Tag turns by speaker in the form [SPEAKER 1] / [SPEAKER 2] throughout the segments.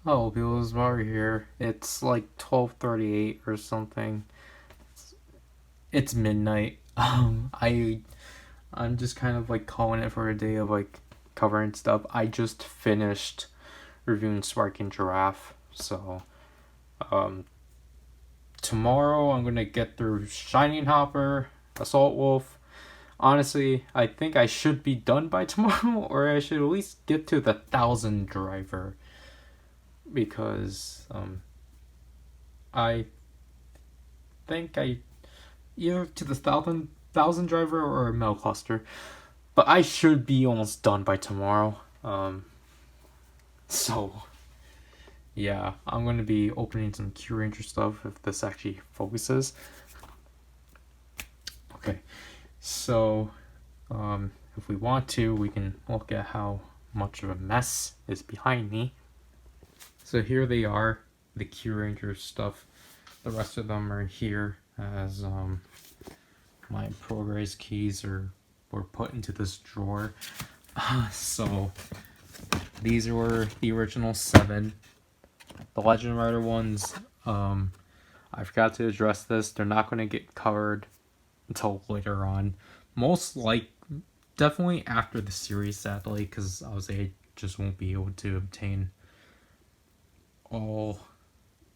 [SPEAKER 1] Oh, people's bar here. It's like 12:38 or something. It's midnight. I'm just kind of like calling it for a day of like covering stuff. I just finished reviewing Zryken Giraffe, so um tomorrow I'm gonna get through Shining Hopper, Assault Wolf. Honestly, I think I should be done by tomorrow, or I should at least get to the 1,000 driver because I think I either to the thousand driver or a metal cluster, but I should be almost done by tomorrow. So yeah, I'm gonna be opening some Kyuranger stuff if this actually focuses. Okay, so if we want to, we can look at how much of a mess is behind me. So here they are, the Kyuranger stuff. The rest of them are here as my PowerRider keys were put into this drawer. So these were the original 7. The Legend Rider ones, I forgot to address this. They're not going to get covered until later on. Definitely after the series, sadly, because obviously I just won't be able to obtain all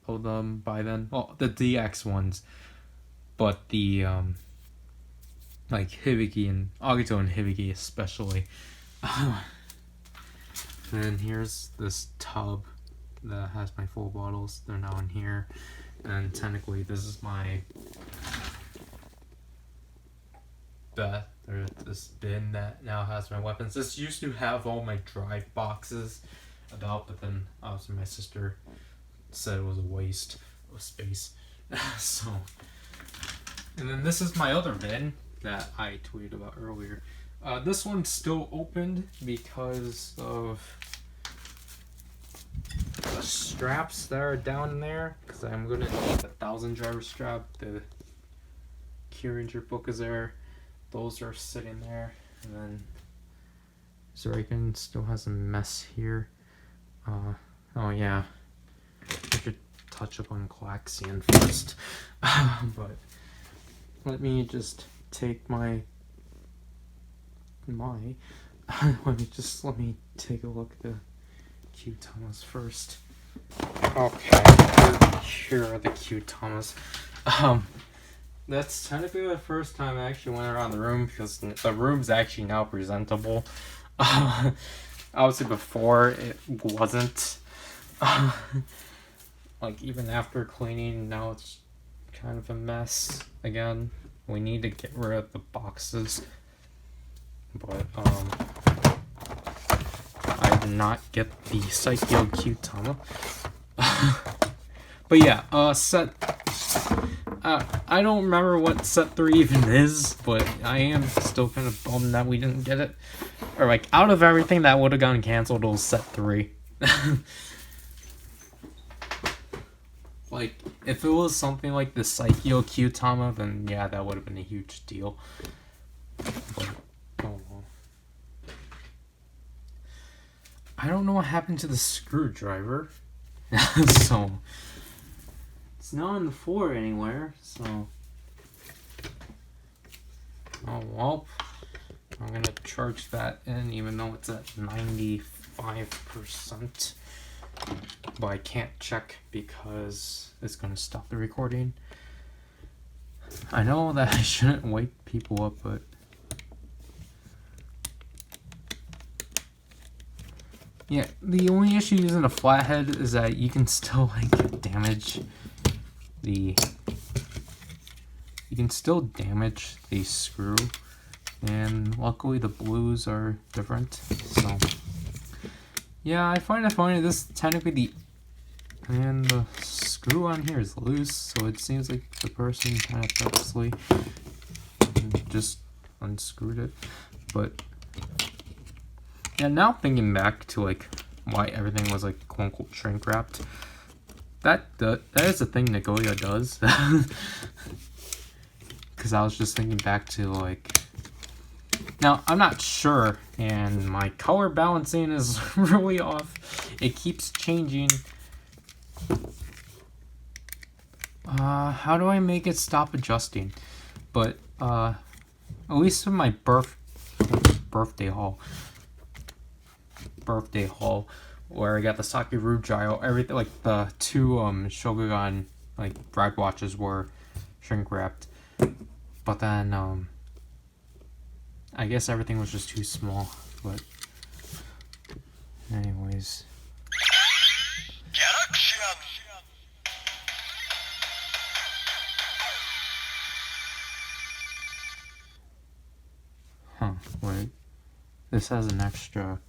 [SPEAKER 1] of them by then. Well, the DX ones, but the like Hibiki and Agito and Hibiki especially. And here's this tub that has my full bottles. They're now in here, and technically this is my this bin that now has my weapons. This used to have all my drive boxes about, but then obviously my sister said it was a waste of space. So, and then this is my other bin that I tweeted about earlier. This one's still opened because of the straps that are down there, because I'm gonna need the 1,000 driver strap. The Kyuranger book is there. Those are sitting there, and then Zryken still has a mess here. Oh yeah, I should touch up on Galaxian first. But let me just take my let me take a look at the Q Thomas first. Okay, here are the Q Thomas. That's technically the first time I actually went around the room, because the room's actually now presentable. Obviously before it wasn't. Like even after cleaning, now it's kind of a mess again. We need to get rid of the boxes. But I did not get the Psycho Q-Tama. But yeah, set I don't remember what set 3 even is, but I am still kind of bummed that we didn't get it. Or like, out of everything that would have gotten canceled, it was set 3. Like, if it was something like the Psycho Q-Tama, then yeah, that would have been a huge deal. But, oh well. I don't know what happened to the screwdriver. So, it's not on the floor anywhere, so. Oh well. I'm gonna charge that in, even though it's at 95%. But I can't check because it's gonna stop the recording. I know that I shouldn't wake people up, but yeah, the only issue using a flathead is that you can still like damage the screw, and luckily the blues are different. So yeah, I find it funny. This is technically the screw on here is loose, so it seems like the person kind of purposely just unscrewed it. But yeah, now thinking back to like why everything was like quote unquote shrink wrapped, that is a thing Nagoya does. Because I was just thinking back to like, now I'm not sure, and my color balancing is really off. It keeps changing How do I make it stop adjusting? But, at least in my birthday haul, where I got the Sakiru gyro, everything, like, the two, Shogun, like, rag watches were shrink wrapped. But then, I guess everything was just too small, but anyways. Huh, wait. This has an extra...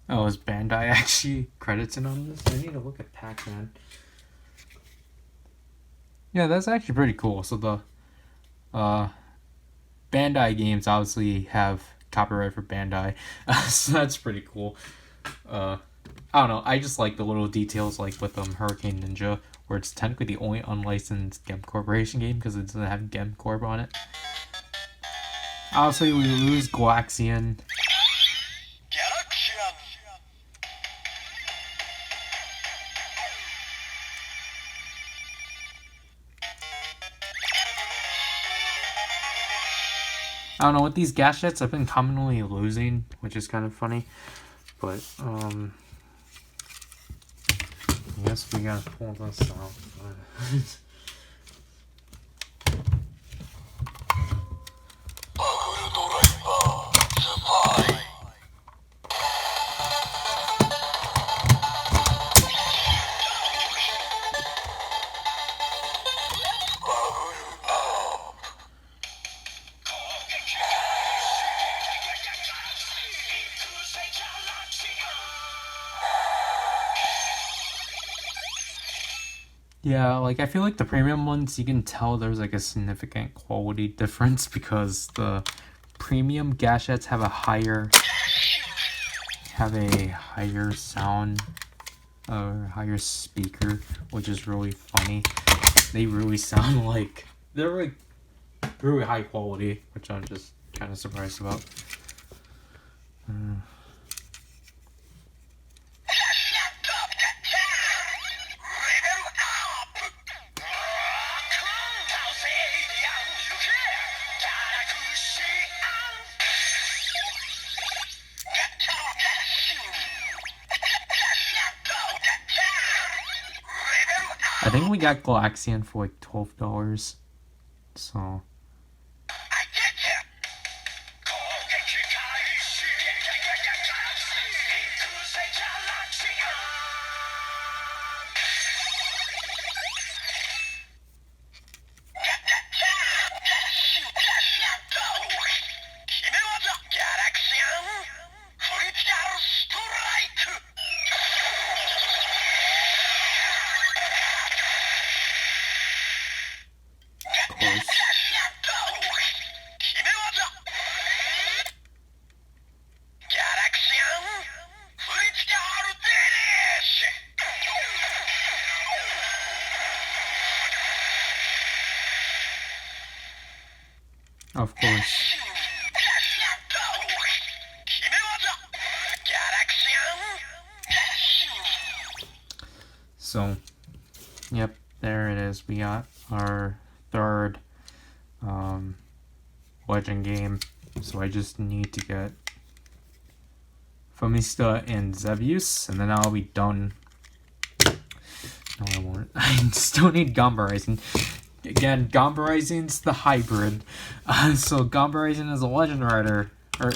[SPEAKER 1] Oh, is Bandai actually credited on this? I need to look at Pac-Man. Yeah, that's actually pretty cool. So the Bandai games obviously have copyright for Bandai. So that's pretty cool. I don't know, I just like the little details, like with Hurricane Ninja, where it's technically the only unlicensed Gem Corporation game because it doesn't have Gem Corp on it. Obviously, we lose Galaxian. I don't know, with these gadgets, I've been commonly losing, which is kind of funny. But, I guess we gotta pull this out. Yeah, like, I feel like the premium ones, you can tell there's, like, a significant quality difference because the premium gadgets have a higher sound, or higher speaker, which is really funny. They really sound like, they're, like, really high quality, which I'm just kind of surprised about. I think we got Galaxian for like $12, so... Of course. So, yep, there it is. We got our third legend game. So I just need to get Famista and Zevius, and then I'll be done. No, I won't. I still need Gamba Rising. Again, Gamba Rising's the hybrid. So Gamba Rising is a Legend Rider, or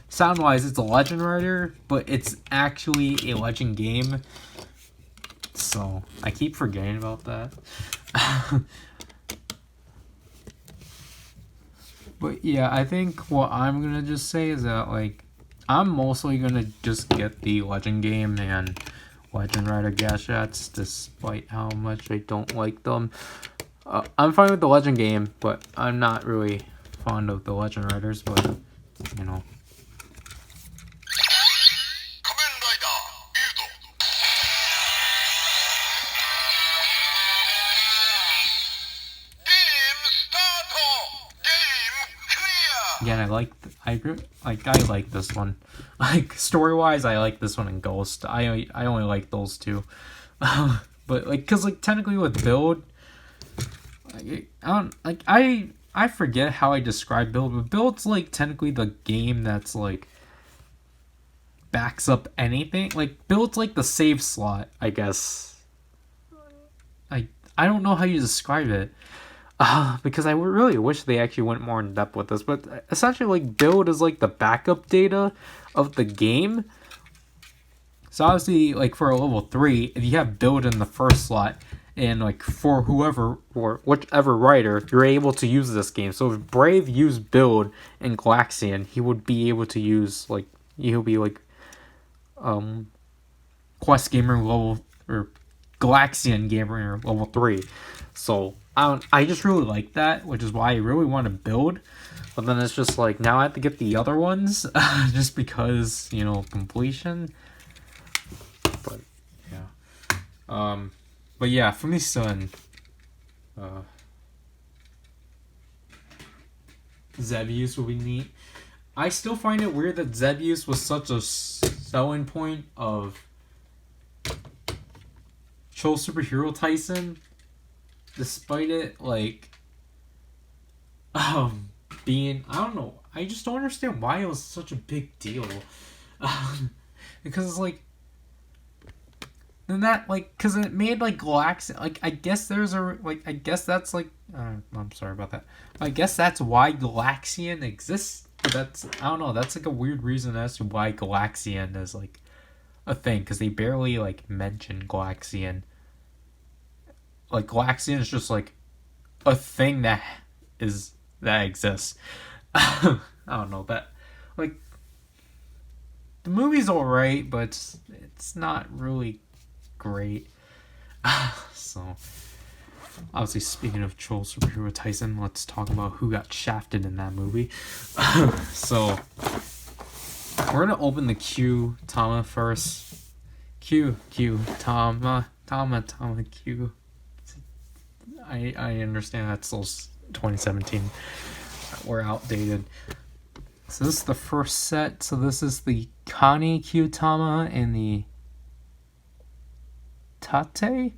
[SPEAKER 1] sound-wise, it's a Legend Rider, but it's actually a Legend game. So I keep forgetting about that. But yeah, I think what I'm gonna just say is that, like, I'm mostly gonna just get the Legend game and Legend Rider gadgets, despite how much I don't like them. I'm fine with the Legend game, but I'm not really fond of the Legend Riders, but, you know. Again, I like this one. Like story wise, I like this one and Ghost. I only like those two. But like, cause like technically with Build, I forget how I describe Build, but Build's like technically the game that's like backs up anything. Like Build's like the save slot, I guess. I don't know how you describe it. Because I really wish they actually went more in depth with this, but essentially like Build is like the backup data of the game. So obviously like for a level 3, if you have Build in the first slot, and like for whoever or whichever writer, you're able to use this game. So if Brave used Build in Galaxian, he would be able to use like he'll be like Quest Gamer level or Galaxian Gamer level 3. So I just really like that, which is why I really want to Build. But then it's just like now I have to get the other ones just because, you know, completion. But yeah. But yeah, from this son, Zebius will be neat. I still find it weird that Zebius was such a selling point of Cho Superhero Tyson, despite it like being, I don't know, I just don't understand why it was such a big deal. Because it's like, and that like, because it made like Galaxian, like I guess there's a like, I guess that's like I'm sorry about that, I guess that's why Galaxian exists. But that's, I don't know, that's like a weird reason as to why Galaxian is like a thing, because they barely like mention Galaxian. Like Galaxian is just like a thing that exists. I don't know, that like the movie's alright, but it's not really great. So obviously, speaking of Troll Superhero Tyson, let's talk about who got shafted in that movie. So we're gonna open the Q Tama first. Q Tama Q. I understand that's still 2017. We're outdated. So this is the first set. So this is the Kani Q Tama and the Tate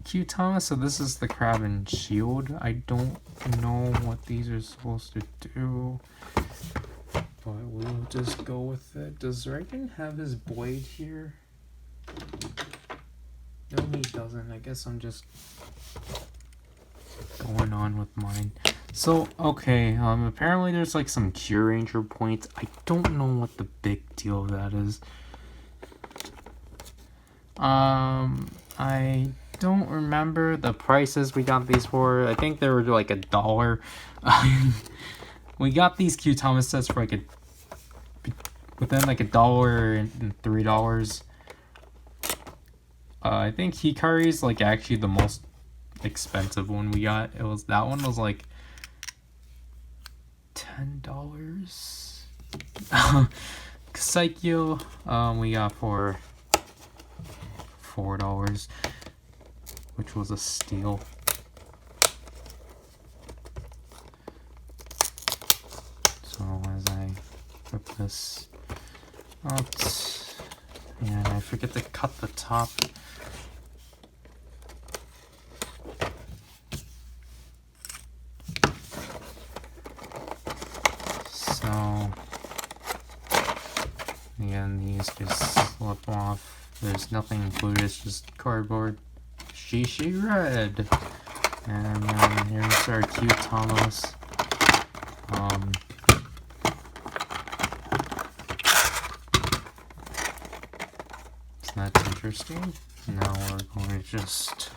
[SPEAKER 1] Q Tama. So this is the Crab and Shield. I don't know what these are supposed to do, but we'll just go with it. Does Zryken have his blade here? No, he doesn't. I guess I'm just going on with mine. So, okay, apparently there's like some Kyuranger points. I don't know what the big deal of that is. I don't remember the prices we got these for. I think they were like $1. We got these Q-Tama sets for like within like $1 and $3. I think Hikari's like actually the most expensive one we got. That one was like $10. Psycho, we got for $4, which was a steal. So as I rip this out, and I forget to cut the top. So again, these just slip off. There's nothing included, it's just cardboard. Shishi Red. And then here's our cute Thomas. So that's interesting. Now we're going to just,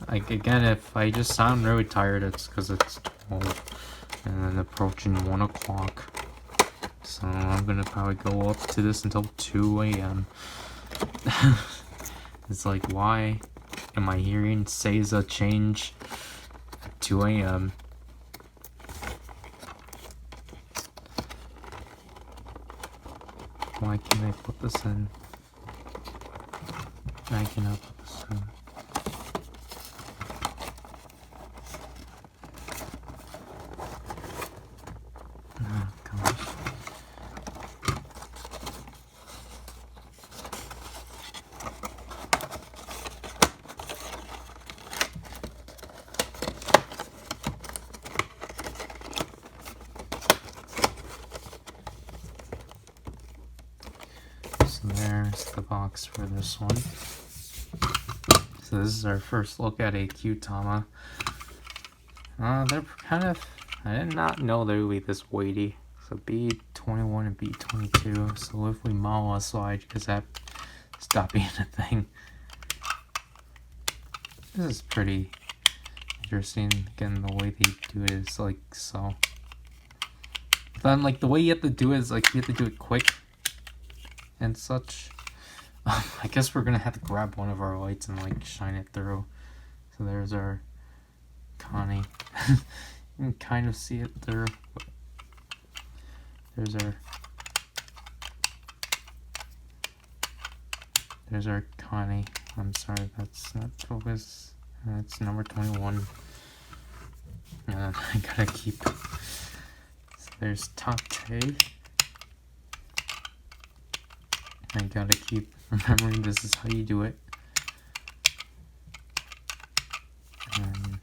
[SPEAKER 1] like, again, if I just sound really tired, it's because it's 12 and then approaching 1 o'clock. So I'm gonna probably go up to this until 2 a.m. It's like, why am I hearing Seiza change at 2 a.m.? Why can't I put this in? I cannot put this in. here's the box for this one. So this is our first look at a Kyutama. They're kind of, I did not know they would be this weighty. So B21 and B22. So if we model a slide, because that stopped being a thing. This is pretty interesting. Again, the way they do it is like so. Then like the way you have to do it is like you have to do it quick and such. I guess we're gonna have to grab one of our lights and like shine it through. So there's our Connie. You can kind of see it through. There's our Connie. I'm sorry, that's not focus. That's number 21. I gotta keep. So there's Tate. I gotta keep remembering this is how you do it. And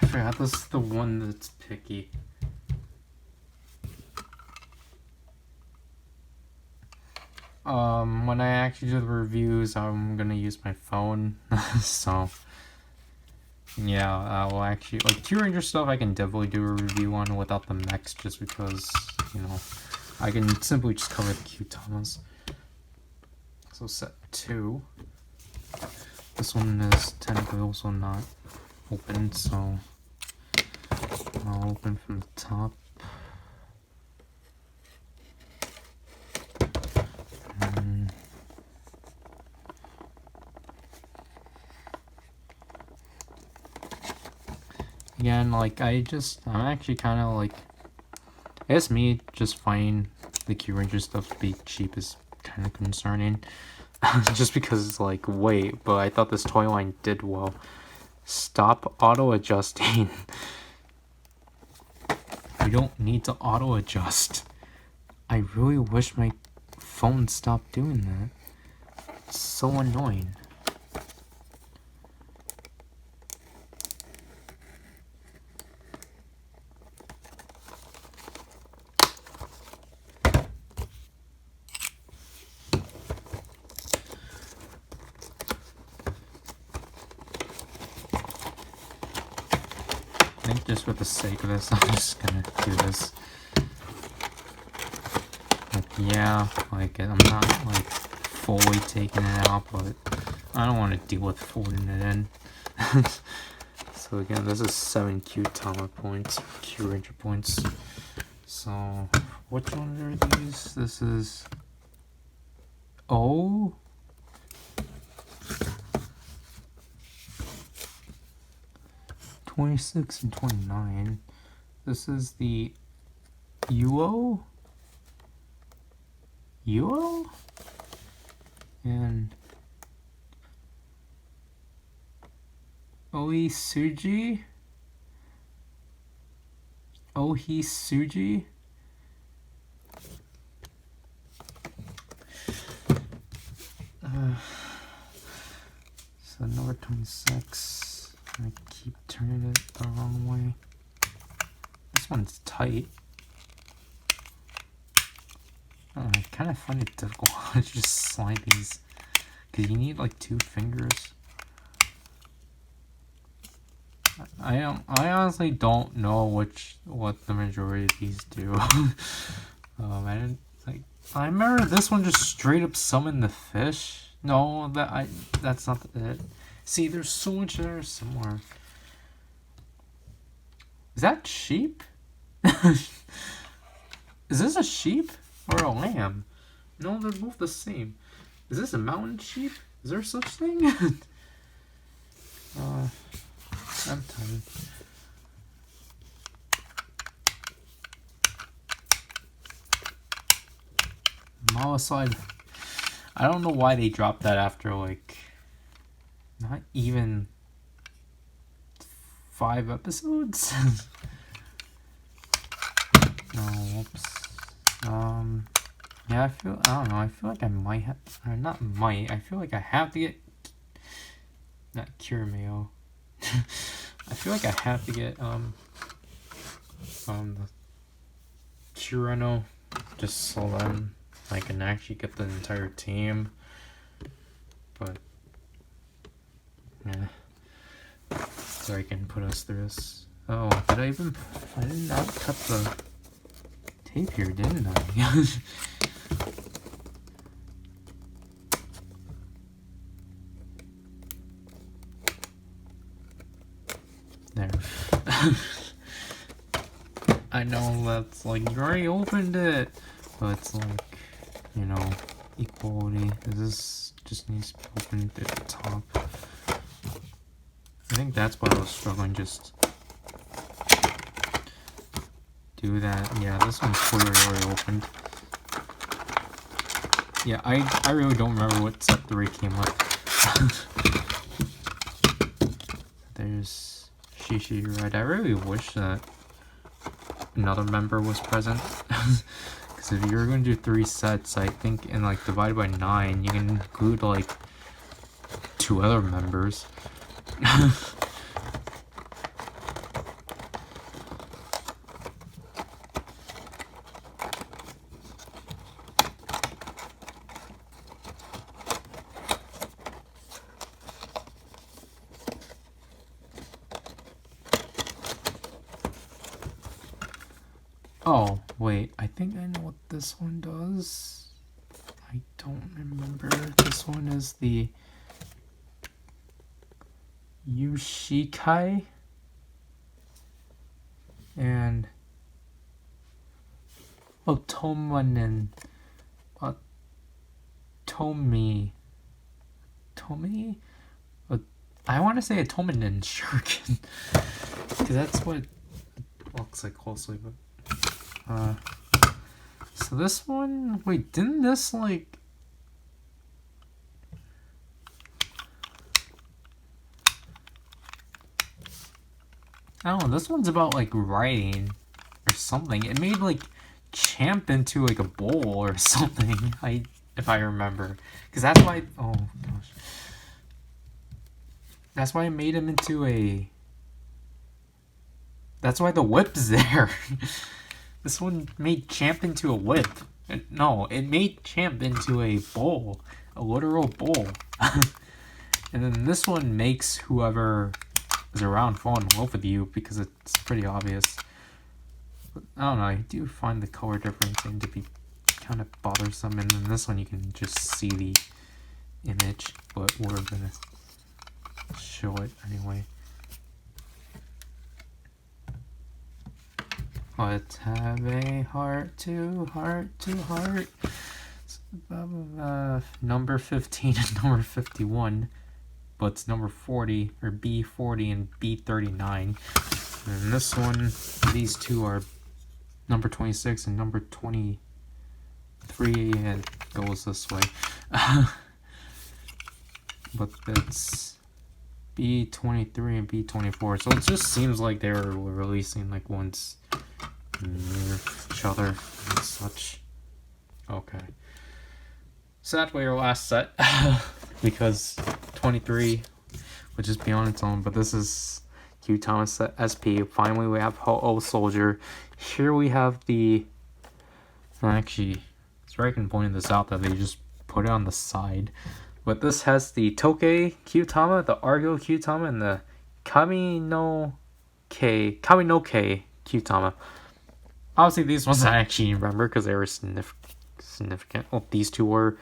[SPEAKER 1] I forgot this is the one that's picky. When I actually do the reviews, I'm gonna use my phone. So yeah, well actually, like Kyuranger stuff I can definitely do a review on without the mechs, just because, you know, I can simply just cover the Kyutamas. So set 2. This one is technically also not open, so I'll open from the top. Again, like I'm actually kind of like, I guess me just finding the Kyuranger stuff to be cheap is kind of concerning. Just because it's like, wait, but I thought this toy line did well. Stop auto adjusting. You don't need to auto adjust. I really wish my phone stopped doing that. It's so annoying. I think just for the sake of this, I'm just gonna do this. Like, yeah, like I'm not like fully taking it out, but I don't want to deal with folding it in. So again, this is 7 Kyutama points, Kyuranger points. So which ones are these? This is 26 and 29. This is the Uo and Ohisuji. So number 26. I keep turning it the wrong way. This one's tight. I kind of find it difficult to just slide these, because you need like 2 fingers. I honestly don't know what the majority of these do. I remember this one just straight up summoned the fish. No, that's not it. See, there's so much that are similar. Is that sheep? Is this a sheep or a lamb? No, they're both the same. Is this a mountain sheep? Is there such thing? I'm tired. Mollicide. I don't know why they dropped that after like not even 5 episodes. No, whoops. Yeah, I don't know, I feel like I might have, or not might, I feel like I have to get, not Curameo. I feel like I have to get, the Chirano, just so then I can actually get the entire team. But yeah, so I can put us through this. Oh, I didn't cut the tape here, didn't I? There. I know that's like, you already opened it, but it's like, you know, equality. This just needs to be opened at the top. I think that's why I was struggling, just do that. Yeah, this one's clearly already opened. Yeah, I really don't remember what set 3 came with. There's Shishi, right? I really wish that another member was present. Because if you're going to do 3 sets, I think, and like divided by 9, you can include like 2 other members. Oh, wait, I think I know what this one does. I don't remember. This one is the Yushikai and Otomanen. Tomi. I want to say Otomanen Shuriken. Because that's what it looks like closely, but. So this one, wait, didn't this like, I don't know, this one's about like writing or something. It made like Champ into like a bowl or something, if I remember. Because that's why, oh gosh. That's why I made him into a, that's why the whip's there. This one made Champ into a whip. No, it made Champ into a bowl. A literal bowl. And then this one makes whoever is around fall in love with you because it's pretty obvious. But I don't know, I do find the color difference to be kind of bothersome. And then this one you can just see the image, but we're gonna show it anyway. Let's have a heart to heart. Number 15 and number 51, but it's number 40, or B40 and B39. And this one, these two are number 26 and number 23, and it goes this way. But that's B23 and B24, so it just seems like they were releasing like ones near each other and such. Okay, so that way our last set. Because 23 would just be on its own, but this is Kyuranger set SP. Finally we have Ho-Oh Soldier. Here we have the, actually Zryken pointed this out that they just put it on the side, but this has the Tokei Kyuranger, the Argo Kyuranger, and the Kaminoke Kyuranger. Obviously, these ones I actually remember because they were significant. Well, these two were.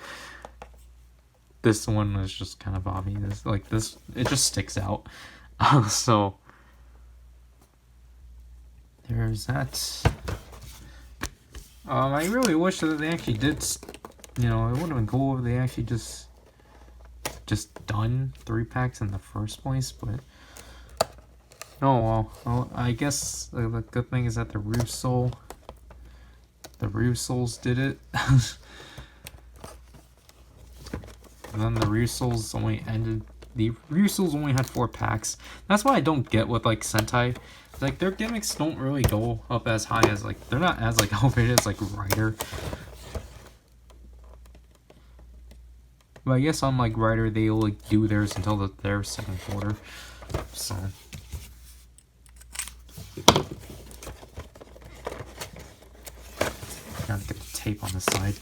[SPEAKER 1] This one was just kind of obvious. Like this, it just sticks out. So there's that. I really wish that they actually did. You know, it would have been cool if they actually just done 3 packs in the first place, but. Oh well, I guess the good thing is that the Rusouls did it. And then the Rusouls only had 4 packs. That's why I don't get with like Sentai. Like their gimmicks don't really go up as high as like, they're not as like elevated as like Rider. But I guess on like Rider they like do theirs until their second quarter. So tape on the side.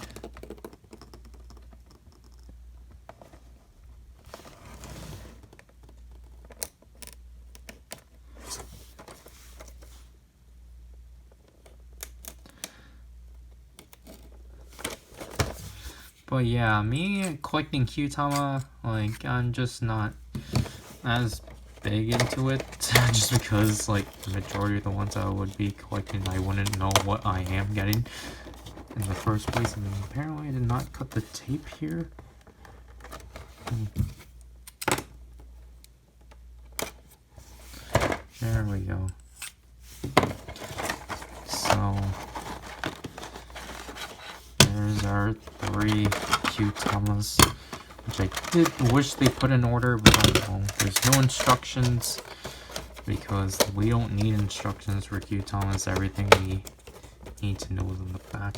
[SPEAKER 1] But yeah, me collecting Kyutama, like, I'm just not as big into it, just because, like, the majority of the ones I would be collecting, I wouldn't know what I am getting in the first place. And apparently I did not cut the tape here. There we go. So there's our 3 Kyutamas, which I did wish they put in order, but I don't know. There's no instructions, because we don't need instructions for Kyutamas. Everything we need to know is in the back.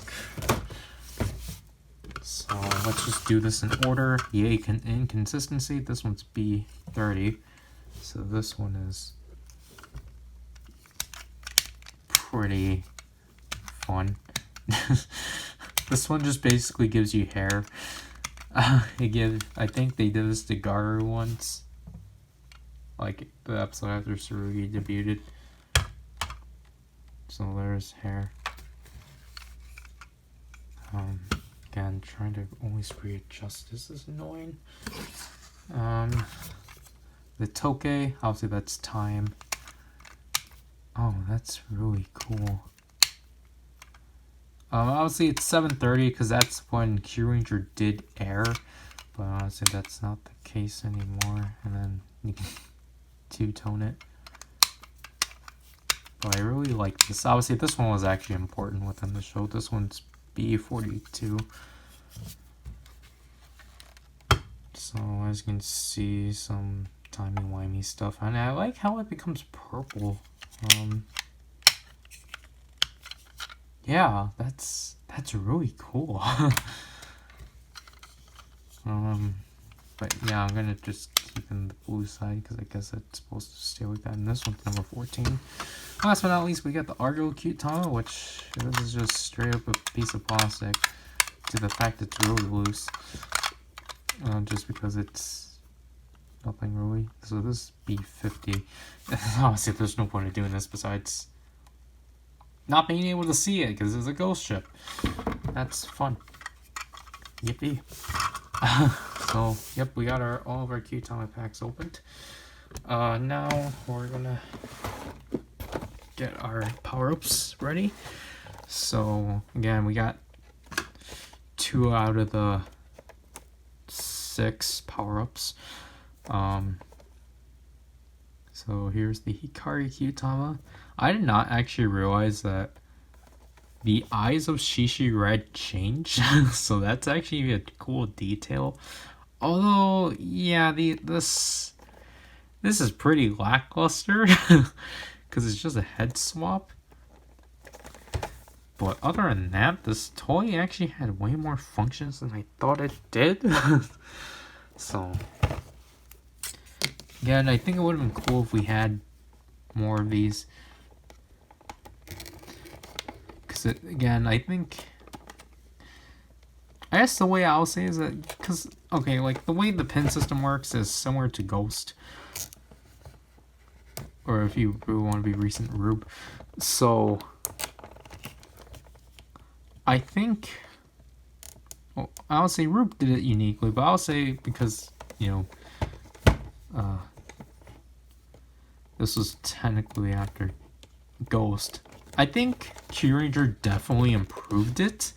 [SPEAKER 1] So let's just do this in order. Yay, inconsistency. This one's B30. So this one is pretty fun. This one just basically gives you hair. I think they did this to Garu once, like the episode after Tsurugi debuted. So there's hair. Again, trying to always readjust. This is annoying. The Toke, obviously that's time. Oh, that's really cool. Obviously it's 7:30 because that's when Kyuranger did air, but honestly that's not the case anymore. And then you can two-tone it. But I really like this. Obviously this one was actually important within the show. This one's B42. So as you can see, some timey-wimey stuff. And I like how it becomes purple. Yeah, that's really cool. But yeah, I'm gonna just keep in the blue side because I guess it's supposed to stay like that. And this one's number 14. Last but not least, we got the Argo Kyutama, which this is just straight up a piece of plastic. To the fact it's really loose, just because it's nothing really. So this is B50. Honestly, there's no point in doing this besides not being able to see it because it's a ghost ship. That's fun. Yippee. So, yep, we got all of our Kyutama packs opened. Now we're gonna get our power-ups ready. So, again, we got 2 out of the 6 power-ups. So here's the Hikari Kyutama. I did not actually realize that the eyes of Shishi Red change, so that's actually a cool detail. Although, yeah, this is pretty lackluster because it's just a head swap. But other than that, this toy actually had way more functions than I thought it did. So, again, I think it would have been cool if we had more of these. Because, again, I guess the way I'll say is that, because, okay, like, the way the pin system works is similar to Ghost. Or if you really want to be recent, Rube. So I think, well, I'll say Rube did it uniquely, but I'll say because, you know, this was technically after Ghost. I think Kyuranger definitely improved it,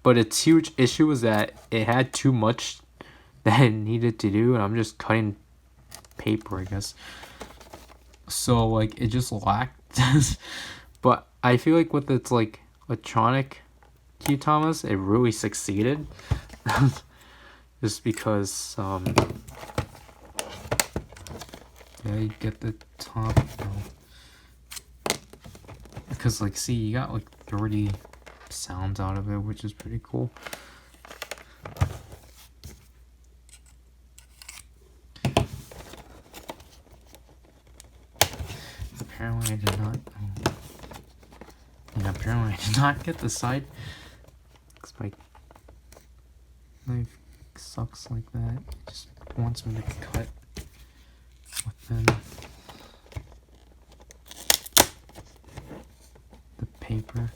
[SPEAKER 1] but its huge issue was that it had too much that it needed to do, and I'm just cutting paper, I guess. So, like, it just lacked. But I feel like with its, like, electronic Kyutamas, it really succeeded. Just because, yeah, you get the top, because, like, see, you got, like, 30 sounds out of it, which is pretty cool. Apparently I did not, yeah, apparently I did not get the side Because my knife sucks like that. It just wants me to cut within the paper.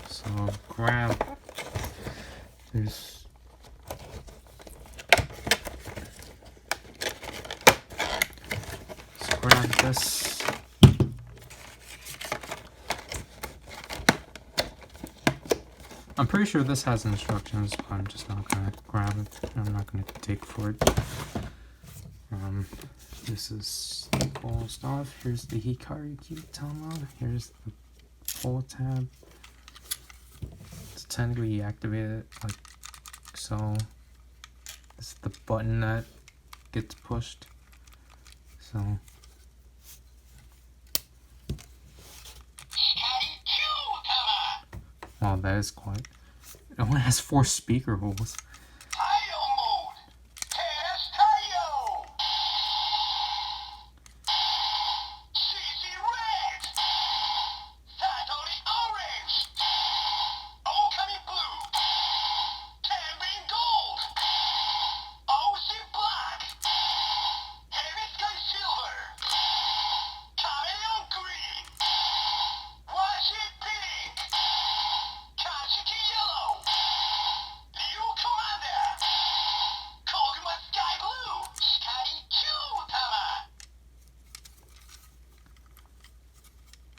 [SPEAKER 1] So grab, there's grab this. I'm pretty sure this has instructions, but I'm just not gonna grab it. I'm not gonna take for it. This is all stuff. Here's the Kyuranger. Here's the pull tab. To technically activate it, like so. This is the button that gets pushed. So. Wow, that is quite. It only has 4 speaker holes.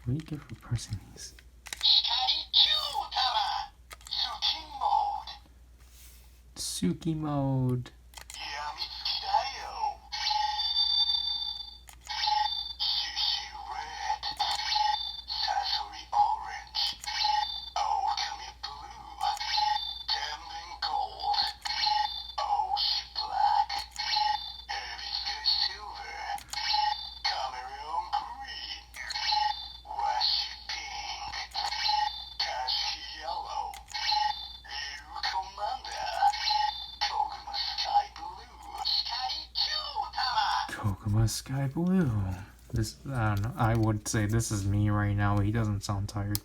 [SPEAKER 1] What do you get for pressing these? Suki mode. Kokoma Sky Blue. This, I don't know, I would say this is me right now. He doesn't sound tired.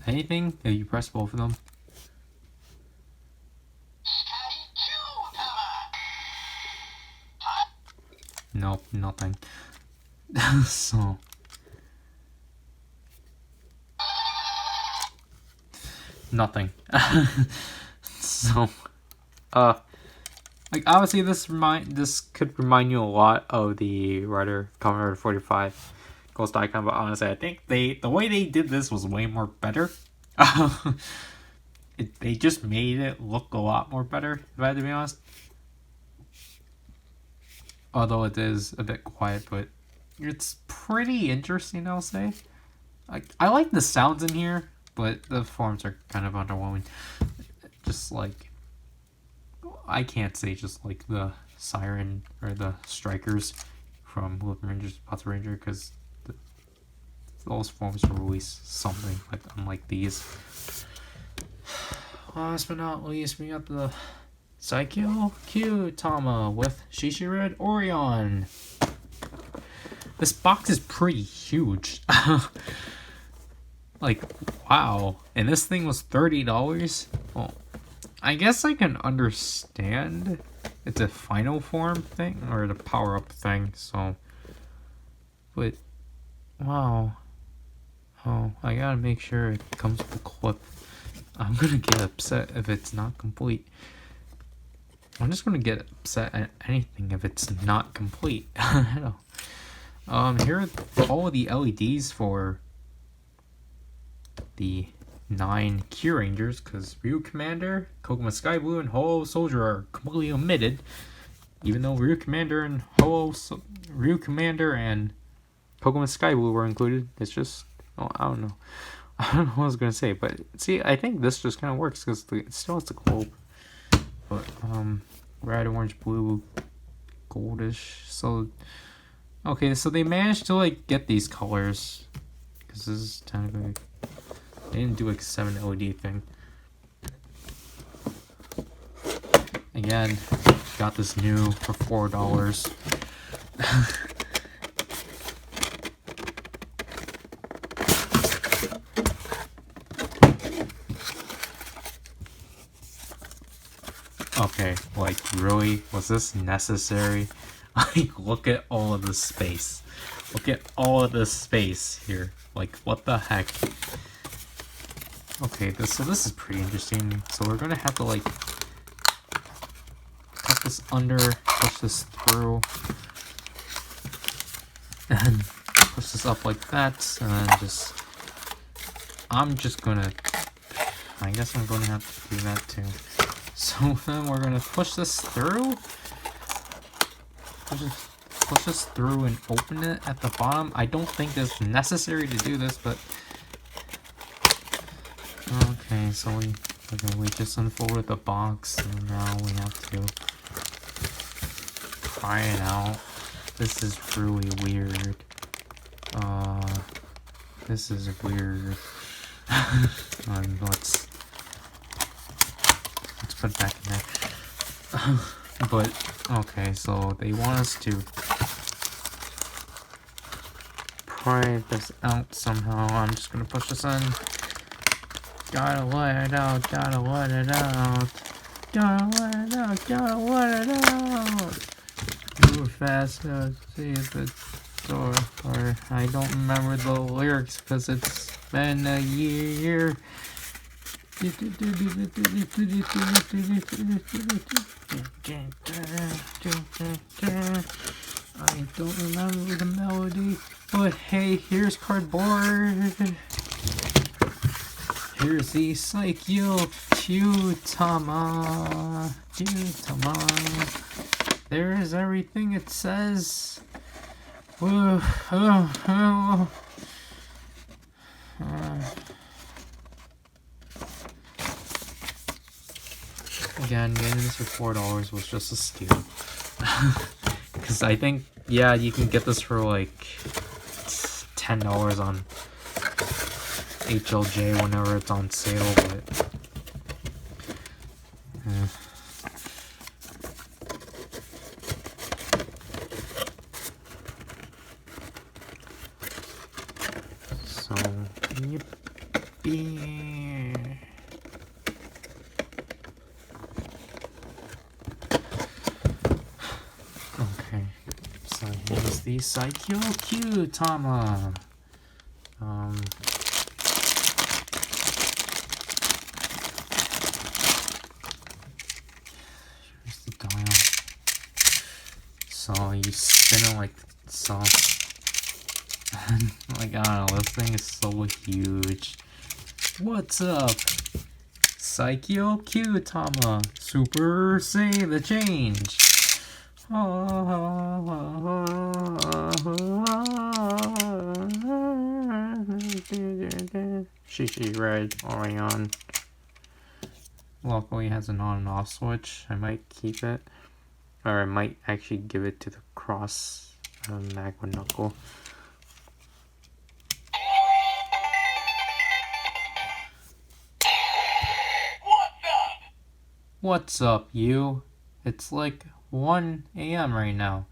[SPEAKER 1] Anything? Did you press both of them? Nope, nothing. So. Nothing. So. Like obviously this could remind you a lot of the Rider Kamen 45 Ghost Icon, but honestly I think the way they did this was way more better. They just made it look a lot more better, if I had to be honest. Although it is a bit quiet, but it's pretty interesting, I'll say. Like I like the sounds in here, but the forms are kind of underwhelming. Just like I can't say just like the Siren or the Strikers from Little Rangers, PowerRider, because those forms will release something like unlike these. Last but not least, we got the Psycho Q-Tama with Shishired Orion. This box is pretty huge. Like, wow. And this thing was $30? Well, I guess I can understand it's a final form thing or the power up thing, so. But, wow. Oh, I gotta make sure it comes with a clip. I'm gonna get upset if it's not complete. I'm just gonna get upset at anything if it's not complete. I know. Here are all of the LEDs for the 9 Kyurangers, because Ryu Commander, Kokoma Sky Blue, and Ho-Oh Soldier are completely omitted. Even though Ryu Commander and Ryu Commander and Kokoma Sky Blue were included, it's just, oh, I don't know. I don't know what I was gonna say, but see, I think this just kind of works because it still has the globe. But red, orange, blue, goldish. So okay, so they managed to like get these colors because this is technically. They didn't do like 7 LED thing. Again, got this new for $4. Okay, like, really? Was this necessary? Like, look at all of this space. Look at all of this space here. Like, what the heck? Okay, so this is pretty interesting. So we're gonna have to, like, cut this under, push this through, and push this up like that, and then just... I'm just gonna... I guess I'm gonna have to do that too. So then we're gonna push this through. Push this through and open it at the bottom. I don't think it's necessary to do this, but okay. So we just unfolded the box, and now we have to try it out. This is really weird. This is weird. Let's put it back in there. But okay, so they want us to pry this out somehow. I'm just gonna push this in. Gotta let it out, gotta let it out. Gotta let it out, gotta let it out. Move fast, see the door. Or I don't remember the lyrics because it's been a year. I don't remember the melody, but hey, here's cardboard. Here's the Psycho Kyutama. There's everything it says. Again, getting this for $4 was just a steal. Because I think, yeah, you can get this for like $10 on HLJ whenever it's on sale, but so yippee. Okay, so here's the Psycho Kyutama. Here's the dial. So you spin it like so. Like, I don't know, this thing is so huge. What's up? Psycho Kyutama. Super Save the Change. Shishi Red Orion. Luckily has an on and off switch. I might keep it. Or I might actually give it to the cross magma knuckle. What's up, you? It's like 1 a.m. right now.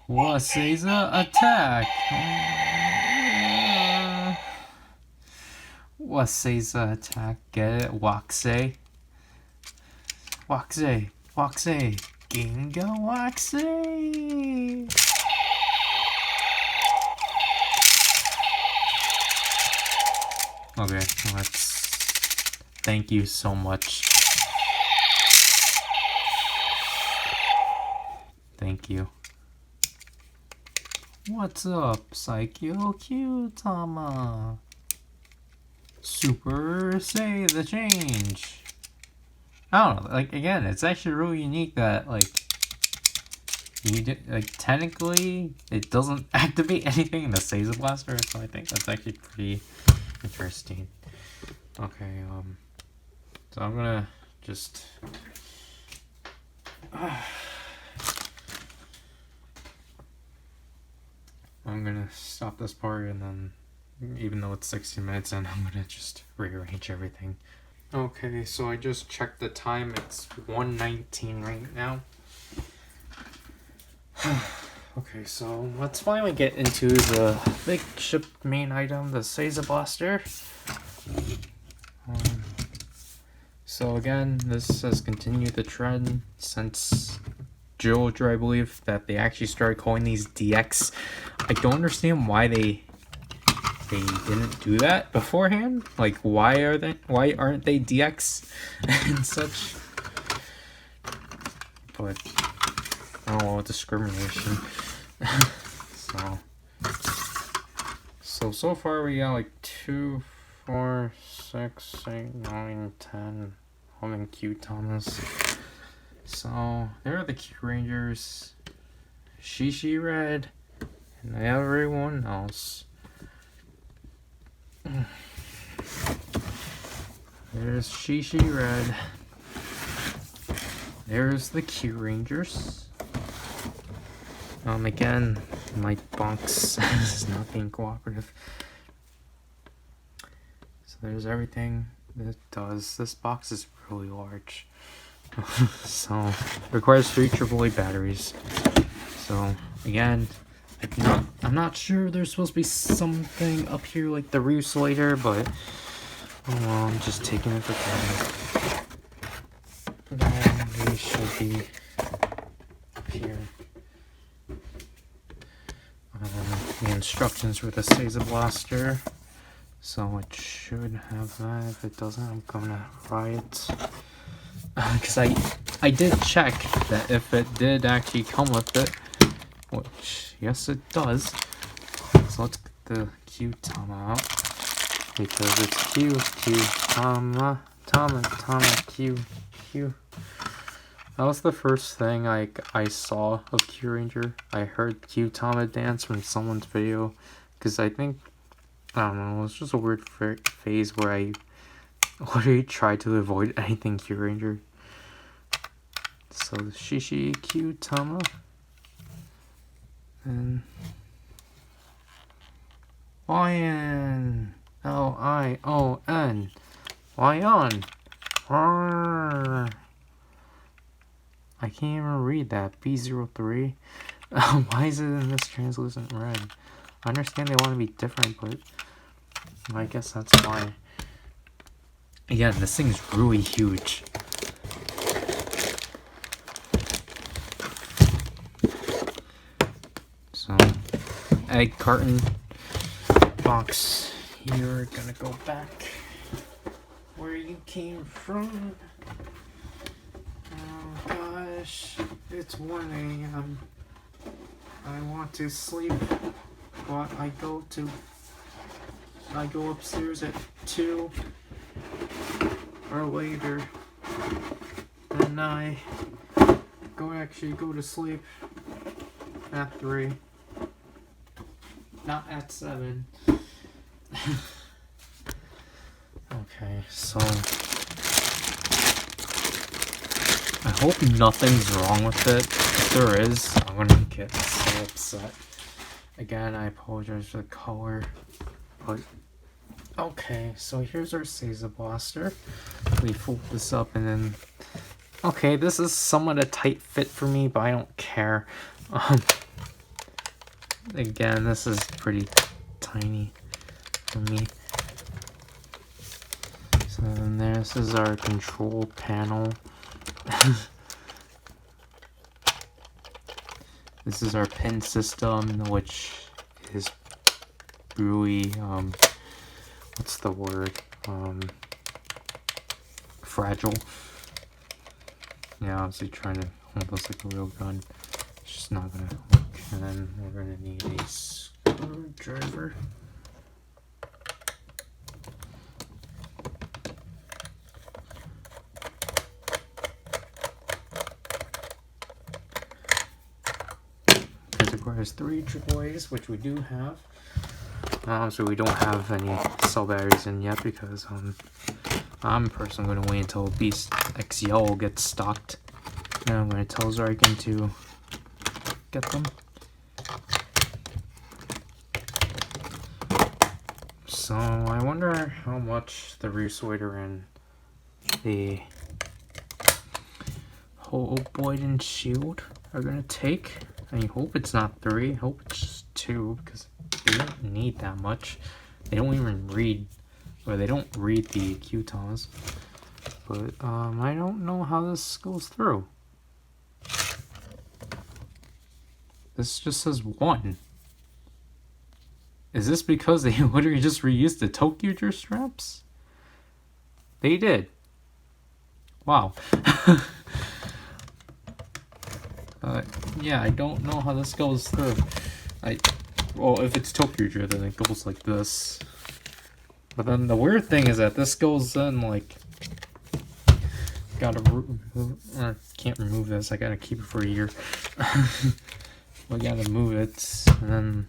[SPEAKER 1] Waseiza attack! Waseiza attack, get it? Waxay. Waxay. Waxay. Ginga Waxay! Okay, let's... Thank you so much. Thank you. What's up, Psycho Kyutama? Super Save the Change. I don't know, like, again, it's actually really unique that, like, technically, it doesn't activate anything in the Seiza Blaster, so I think that's actually pretty interesting. Okay, So I'm gonna just I'm gonna stop this part, and then even though it's 60 minutes in, I'm gonna just rearrange everything. Okay, so I just checked the time. It's 1:19 right now. Okay, so let's finally get into the big ship main item, the Seiza Blaster. So again, this has continued the trend since Jojo, I believe, that they actually started calling these DX. I don't understand why they didn't do that beforehand. Like, why aren't they DX and such? But oh, discrimination. So far we got like 2, 4, 6, 8, 9, 10 11 Kyutamas. So there are the Kyurangers, Shishi Red, and everyone else. There's Shishi Red. There's the Kyurangers. Again, my box is not being cooperative. So there's everything that it does. This box is really large. So it requires 3 AAA batteries. So again, I'm not sure there's supposed to be something up here like the Rusulator, but oh well, I'm just taking it for granted. They should be up here. The instructions for the Seiza Blaster, so it should have that. If it doesn't, I'm gonna riot. Because I did check that if it did actually come with it, which yes it does. So let's get the Kyutama out, because it's Kyutama, Q. That was the first thing I saw of Kyuranger. I heard Kyutama dance from someone's video, because I don't know, it was just a weird phase where I literally tried to avoid anything Kyuranger. So the Shishi Kyutama, and Lion, Lion, Lion. I can't even read that. B03. Why is it in this translucent red? I understand they want to be different, but I guess that's why. Again, this thing's really huge. So, egg carton box. You're gonna go back where you came from. Oh gosh, it's 1 a.m. I want to sleep, but I go upstairs at 2 or later, and I go to sleep at 3, not at 7. Okay, so I hope nothing's wrong with it. If there is, I'm gonna get so upset. Again, I apologize for the color, but okay, so here's our Seiza Blaster. We fold this up, and then okay, this is somewhat a tight fit for me, but I don't care. Again, this is pretty tiny for me. So then this is our control panel. This is our pin system, which is really what's the word? Fragile. Yeah, obviously trying to hold this like a real gun. It's just not gonna work. And then we're gonna need a screwdriver. It requires 3 AAAs, which we do have. So we don't have any cell batteries in yet because I'm personally going to wait until Beast X Yellow gets stocked. And I'm going to tell Zryken to get them. So I wonder how much the Resoider and the Hoboiden Shield are going to take. I hope it's not 3. I hope it's just 2, because they don't need that much. They don't even read, or they don't read the Qtons. But I don't know how this goes through. This just says 1. Is this because they literally just reused the Tokyuger straps? They did. Wow. Yeah, I don't know how this goes through. Well, if it's Tokyuger, then it goes like this. But then the weird thing is that this goes in like... can't remove this, I gotta keep it for a year. We gotta move it, and then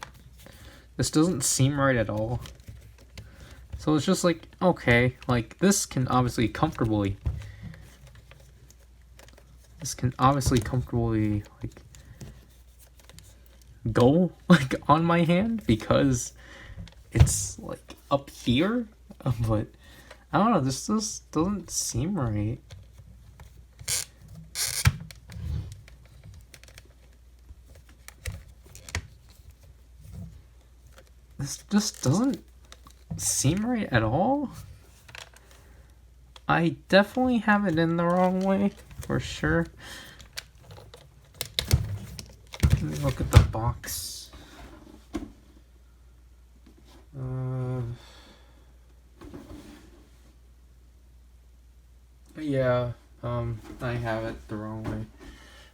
[SPEAKER 1] this doesn't seem right at all. So it's just like, okay, like this can obviously comfortably like go like on my hand because it's like up here, but I don't know, this just doesn't seem right. This just doesn't seem right at all. I definitely have it in the wrong way, for sure. Let me look at the box. Yeah, I have it the wrong way.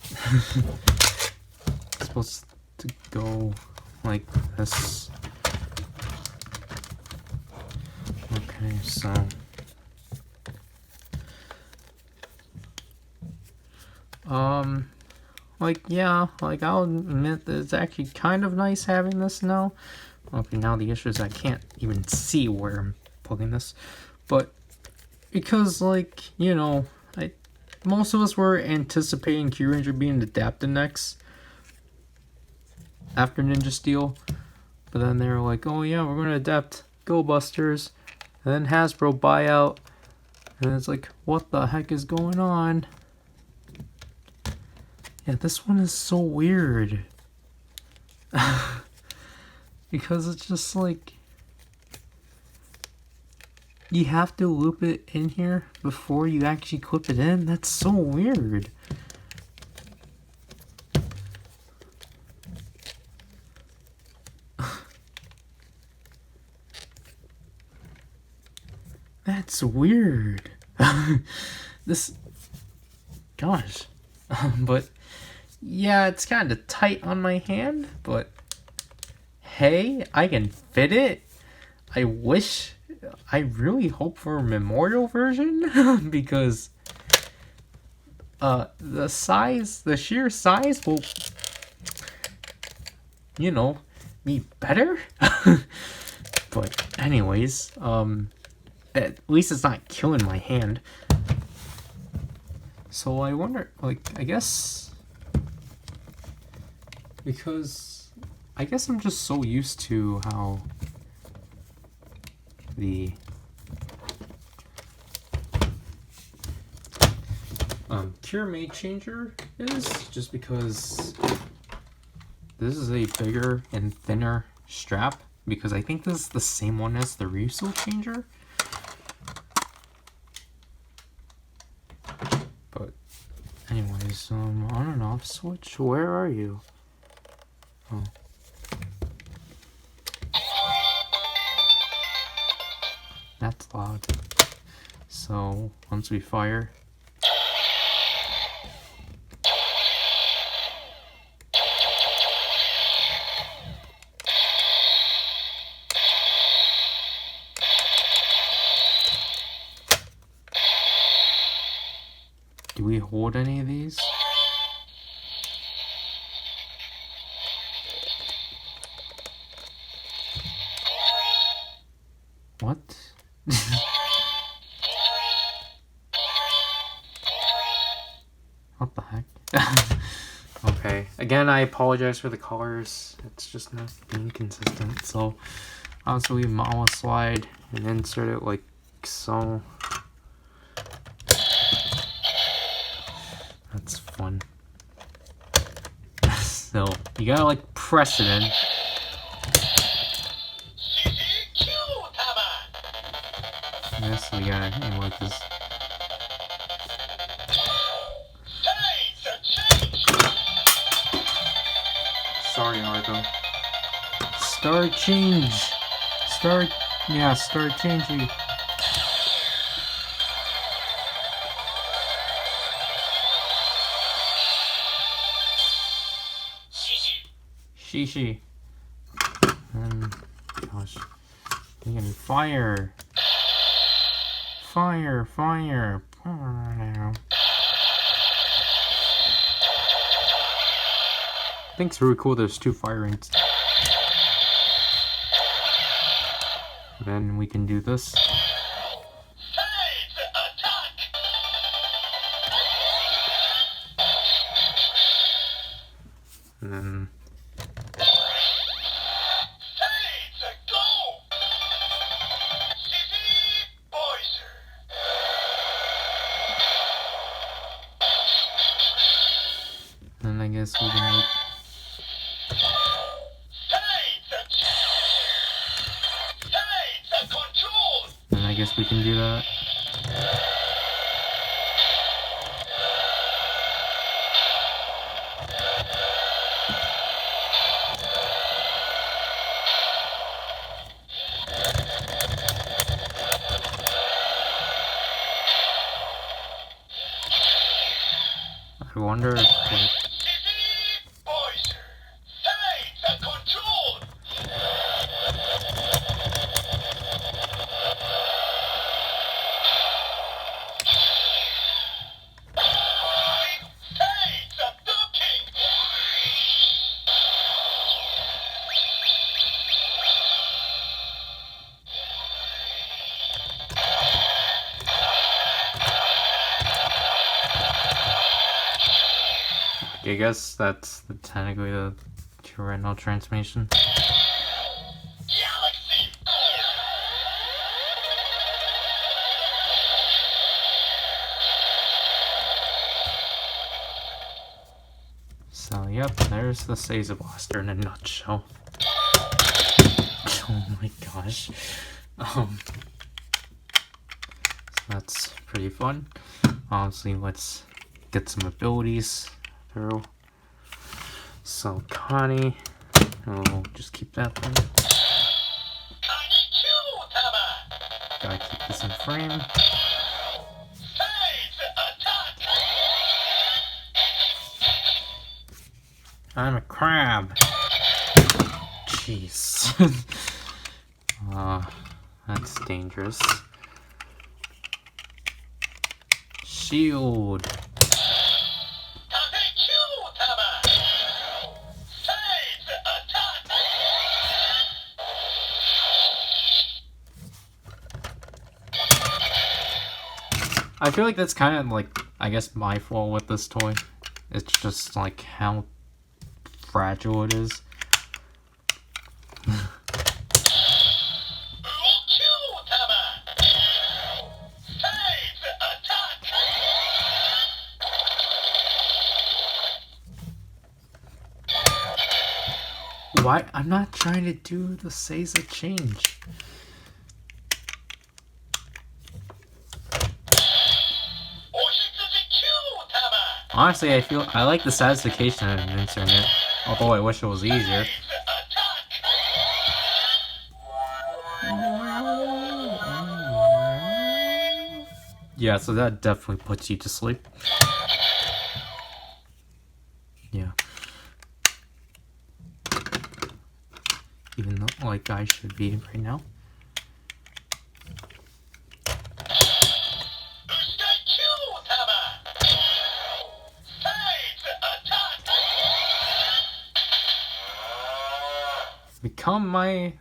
[SPEAKER 1] It's supposed to go like this. Okay, so like, yeah, like I'll admit that it's actually kind of nice having this now. Okay, now the issue is I can't even see where I'm plugging this, but because, like, you know, most of us were anticipating Kyuranger being adapted next after Ninja Steel, but then they were like, oh yeah, we're gonna adapt Go Busters, and then Hasbro buyout, and it's like, what the heck is going on? Yeah, this one is so weird. Because it's just like, you have to loop it in here before you actually clip it in. That's so weird. That's weird. This, gosh. But yeah, it's kind of tight on my hand, but hey, I can fit it. I really hope for a memorial version because the sheer size will, you know, be better. But anyways, at least it's not killing my hand. So I wonder, like, I guess because I guess I'm just so used to how the Cure Mate Changer is, just because this is a bigger and thinner strap, because I think this is the same one as the Ryuso Changer. But anyways, on and off switch, where are you? Oh. That's loud. So once we fire, do we hold any of these? What? What the heck? Okay, again, I apologize for the colors. It's just not being consistent. So, also we mama slide and insert it like so. That's fun. So, you gotta like press it in. Yes, we gotta aim like this. Sorry, Argo. Start change. Start changing. Shishi. Gosh. You can fire. Fire. I think it's really cool there's 2 fire rings. Then we can do this. And then I guess we can like I guess we can do that. I wonder if like, I guess that's technically the Kyuranger transformation. So yep, there's the Seiza Blaster in a nutshell. Oh my gosh. So that's pretty fun. Honestly, let's get some abilities through. So Connie, we'll just keep that thing. Gotta keep this in frame. I'm a crab. Jeez. That's dangerous. Shield. I feel like that's kind of like, I guess, my fault with this toy. It's just like how fragile it is. Why? I'm not trying to do the Seiza change. Honestly, I like the satisfaction of insert it, although I wish it was easier. Yeah, so that definitely puts you to sleep. Yeah. Even though, like, I should be right now. Become my...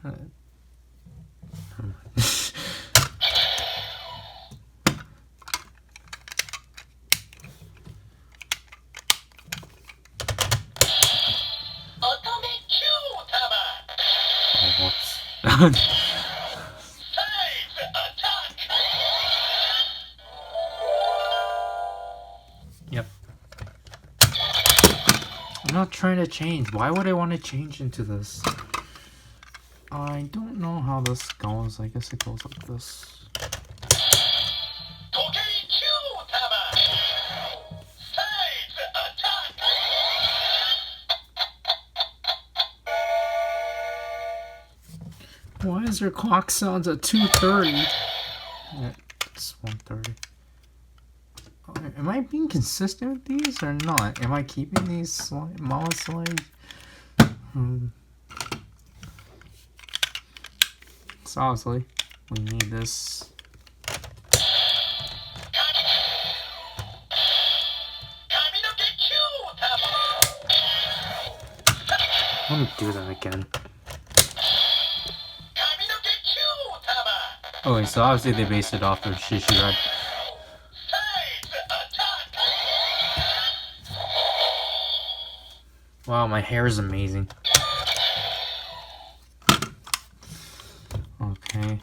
[SPEAKER 1] Yep. I'm not trying to change. Why would I want to change into this? I don't know how this goes. I guess it goes like this. Why is your clock sounds at 2:30? Yeah, it's 1:30. Am I being consistent with these or not? Am I keeping these mouse slides? So obviously, we need this. Let me do that again. Okay, so obviously they based it off of Shishi Red. Wow, my hair is amazing. Okay.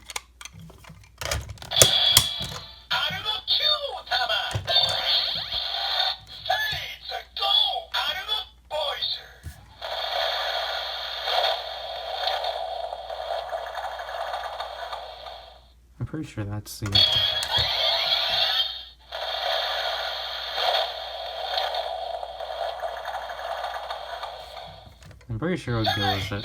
[SPEAKER 1] I'm pretty sure that's the... I'm pretty sure it would go with it.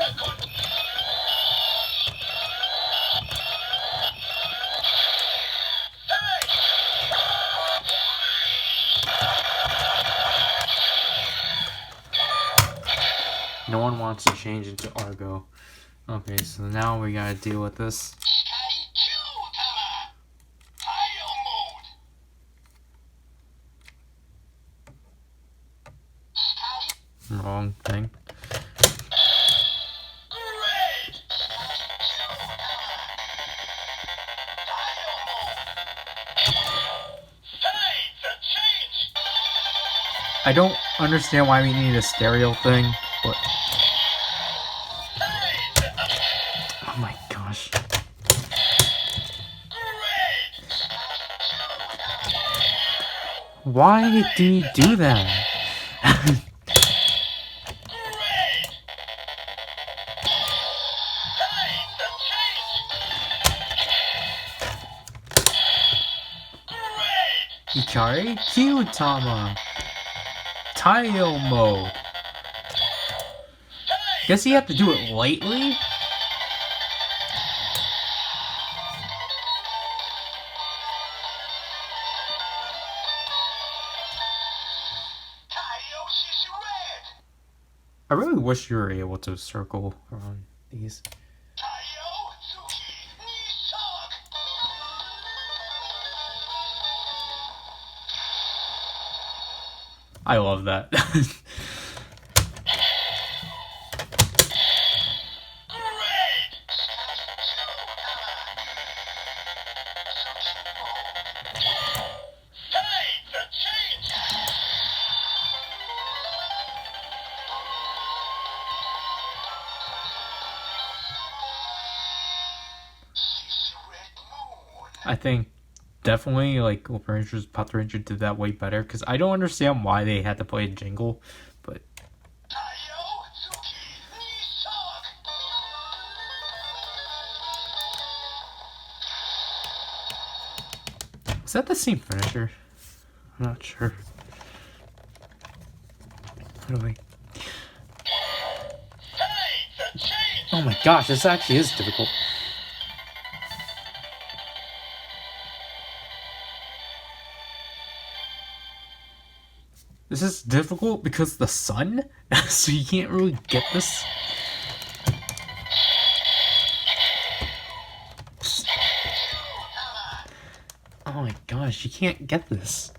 [SPEAKER 1] No one wants to change into Argo. Okay, so now we gotta deal with this. Wrong thing. I don't understand why we need a stereo thing, but... Oh my gosh. Why do you do that? Ikari Kyutama. Tile mode. Guess you have to do it lightly? I really wish you were able to circle around these. I love that. I think definitely like Power Ranger did that way better because I don't understand why they had to play a jingle, but is that the same finisher? I'm not sure. How do I... Oh my gosh, this actually is difficult. This is difficult because the sun, so you can't really get this. Oh my gosh, you can't get this.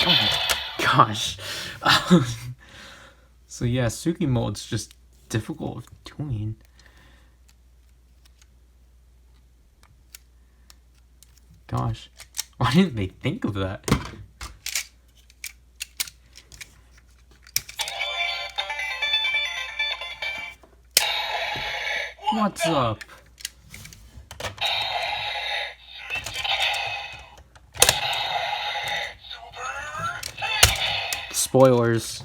[SPEAKER 1] Oh my gosh. So yeah, Suki mode's just difficult of doing. Gosh, why didn't they think of that? What's up? Spoilers.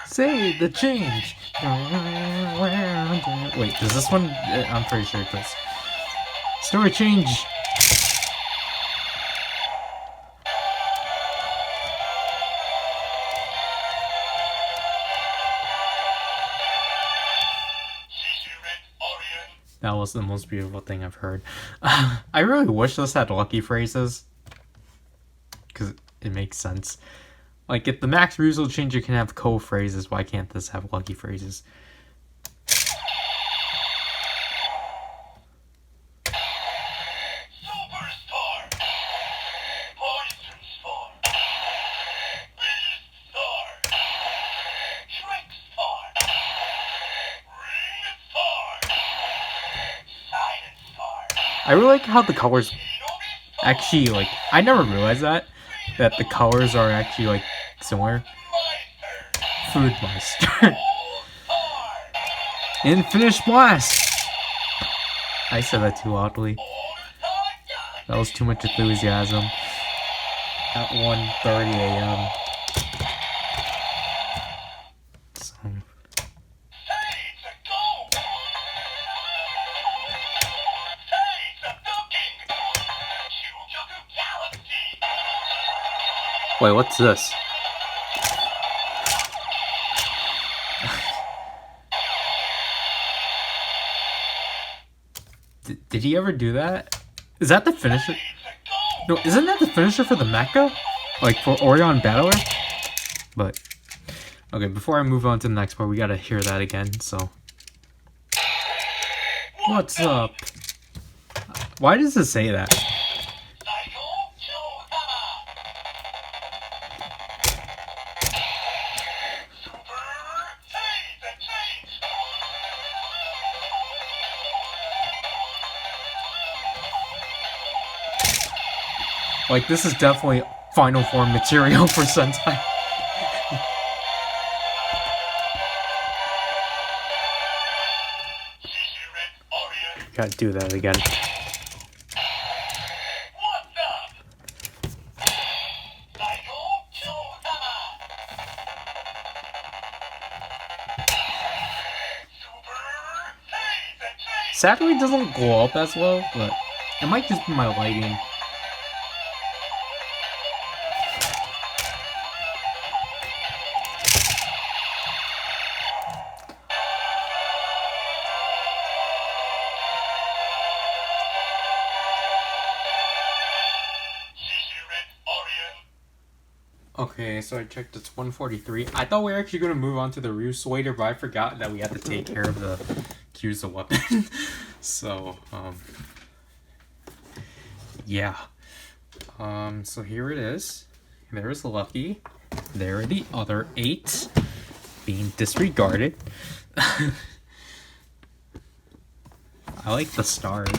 [SPEAKER 1] Say the change. Wait, does this one? I'm pretty sure it does. Story change. That was the most beautiful thing I've heard. I really wish this had lucky phrases, because it makes sense. Like, if the max Russo changer can have co-phrases, why can't this have lucky phrases? I really like how the colors actually, like, I never realized that the colors are actually, like, similar. Food Meister. Infinish Blast! I said that too loudly. That was too much enthusiasm. At 1:30 a.m. So. Wait, what's this? Did he ever do that? Is that the finisher? No, isn't that the finisher for the mecha? Like for Orion Battler? But okay, before I move on to the next part, we gotta hear that again, so. What's up? Why does it say that? Like, this is definitely final form material for Sentai. Gotta do that again. Sadly, it doesn't glow up as well, but it might just be my lighting. Okay, so I checked, it's 1:43. I thought we were actually going to move on to the Ruse later, but I forgot that we had to take care of the Kyuranger weapon. So, yeah. So here it is. There's Lucky. There are the other 8 being disregarded. I like the stars.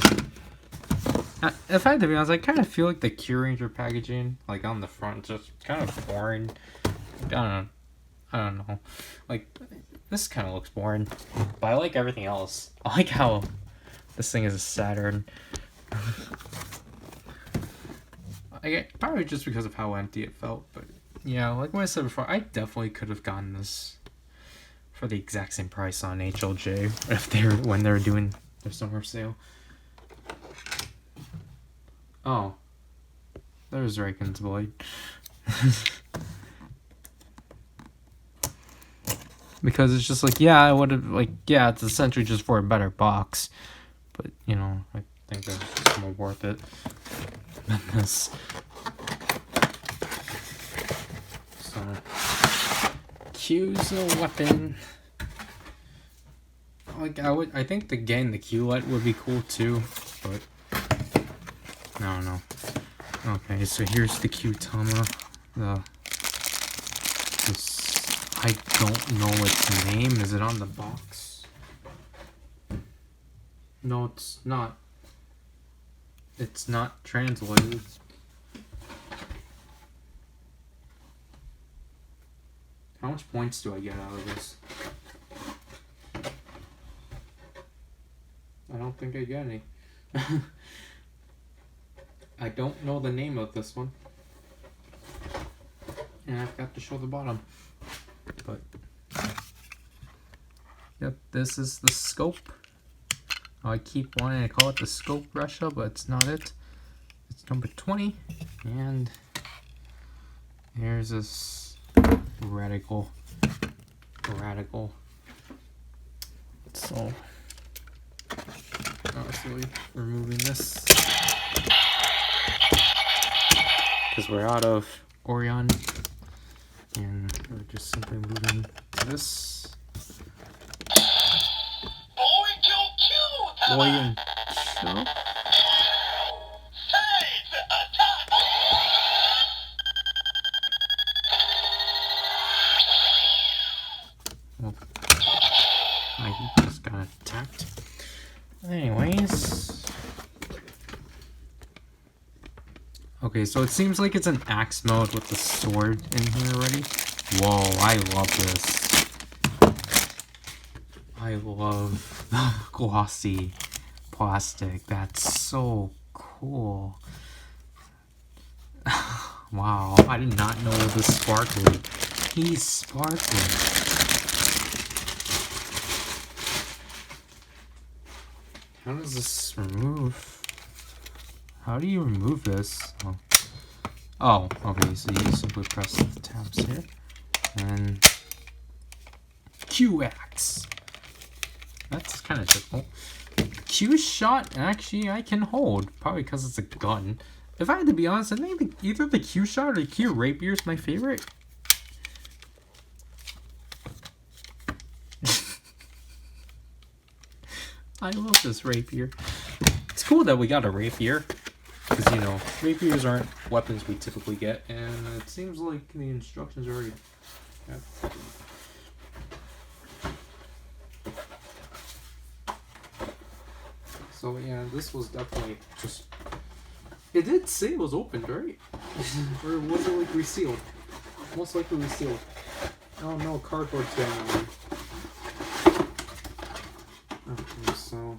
[SPEAKER 1] If I had to be honest, I kind of feel like the Kyuranger packaging, like on the front, just kind of boring. I don't know. Like, this kind of looks boring, but I like everything else. I like how this thing is a Saturn. Probably just because of how empty it felt, but yeah, like what I said before, I definitely could have gotten this for the exact same price on HLJ when they're doing their summer sale. Oh, there's Zryken's blade. Because it's just like, yeah, I would have, like, yeah, it's essentially just for a better box. But, you know, I think that's more worth it than this. So, Q's a weapon. Like, I think the QLED would be cool too, but I don't know. Okay, so here's the Q-Tama. I don't know its name. Is it on the box? No, it's not. it's not translated. How much points do I get out of this? I don't think I get any. I don't know the name of this one. And I've got to show the bottom. But yep, this is the scope. I keep wanting to call it the scope Russia, but it's not it. It's number 20. And here's this radical. So honestly, removing this because we're out of Orion, and we're just simply moving to this. Boy and kill. Well, I just got attacked. Anyways. Okay, so it seems like it's an axe mode with the sword in here already. Whoa, I love this. I love the glossy plastic. That's so cool. Wow, I did not know the sparkly. He's sparkling. How does this remove? How do you remove this? Oh, okay, so you simply press the tabs here. And Q-Axe. That's kind of difficult. Q-Shot, actually, I can hold. Probably because it's a gun. If I had to be honest, I think either the Q-Shot or the Q-Rapier is my favorite. I love this rapier. It's cool that we got a rapier. Because, you know, rapiers aren't weapons we typically get. And it seems like the instructions are already... Yeah. So, yeah, this was definitely just... It did say it was opened, right? Or was it, like, resealed? Most likely resealed. Oh, no, cardboard thing. Okay, so...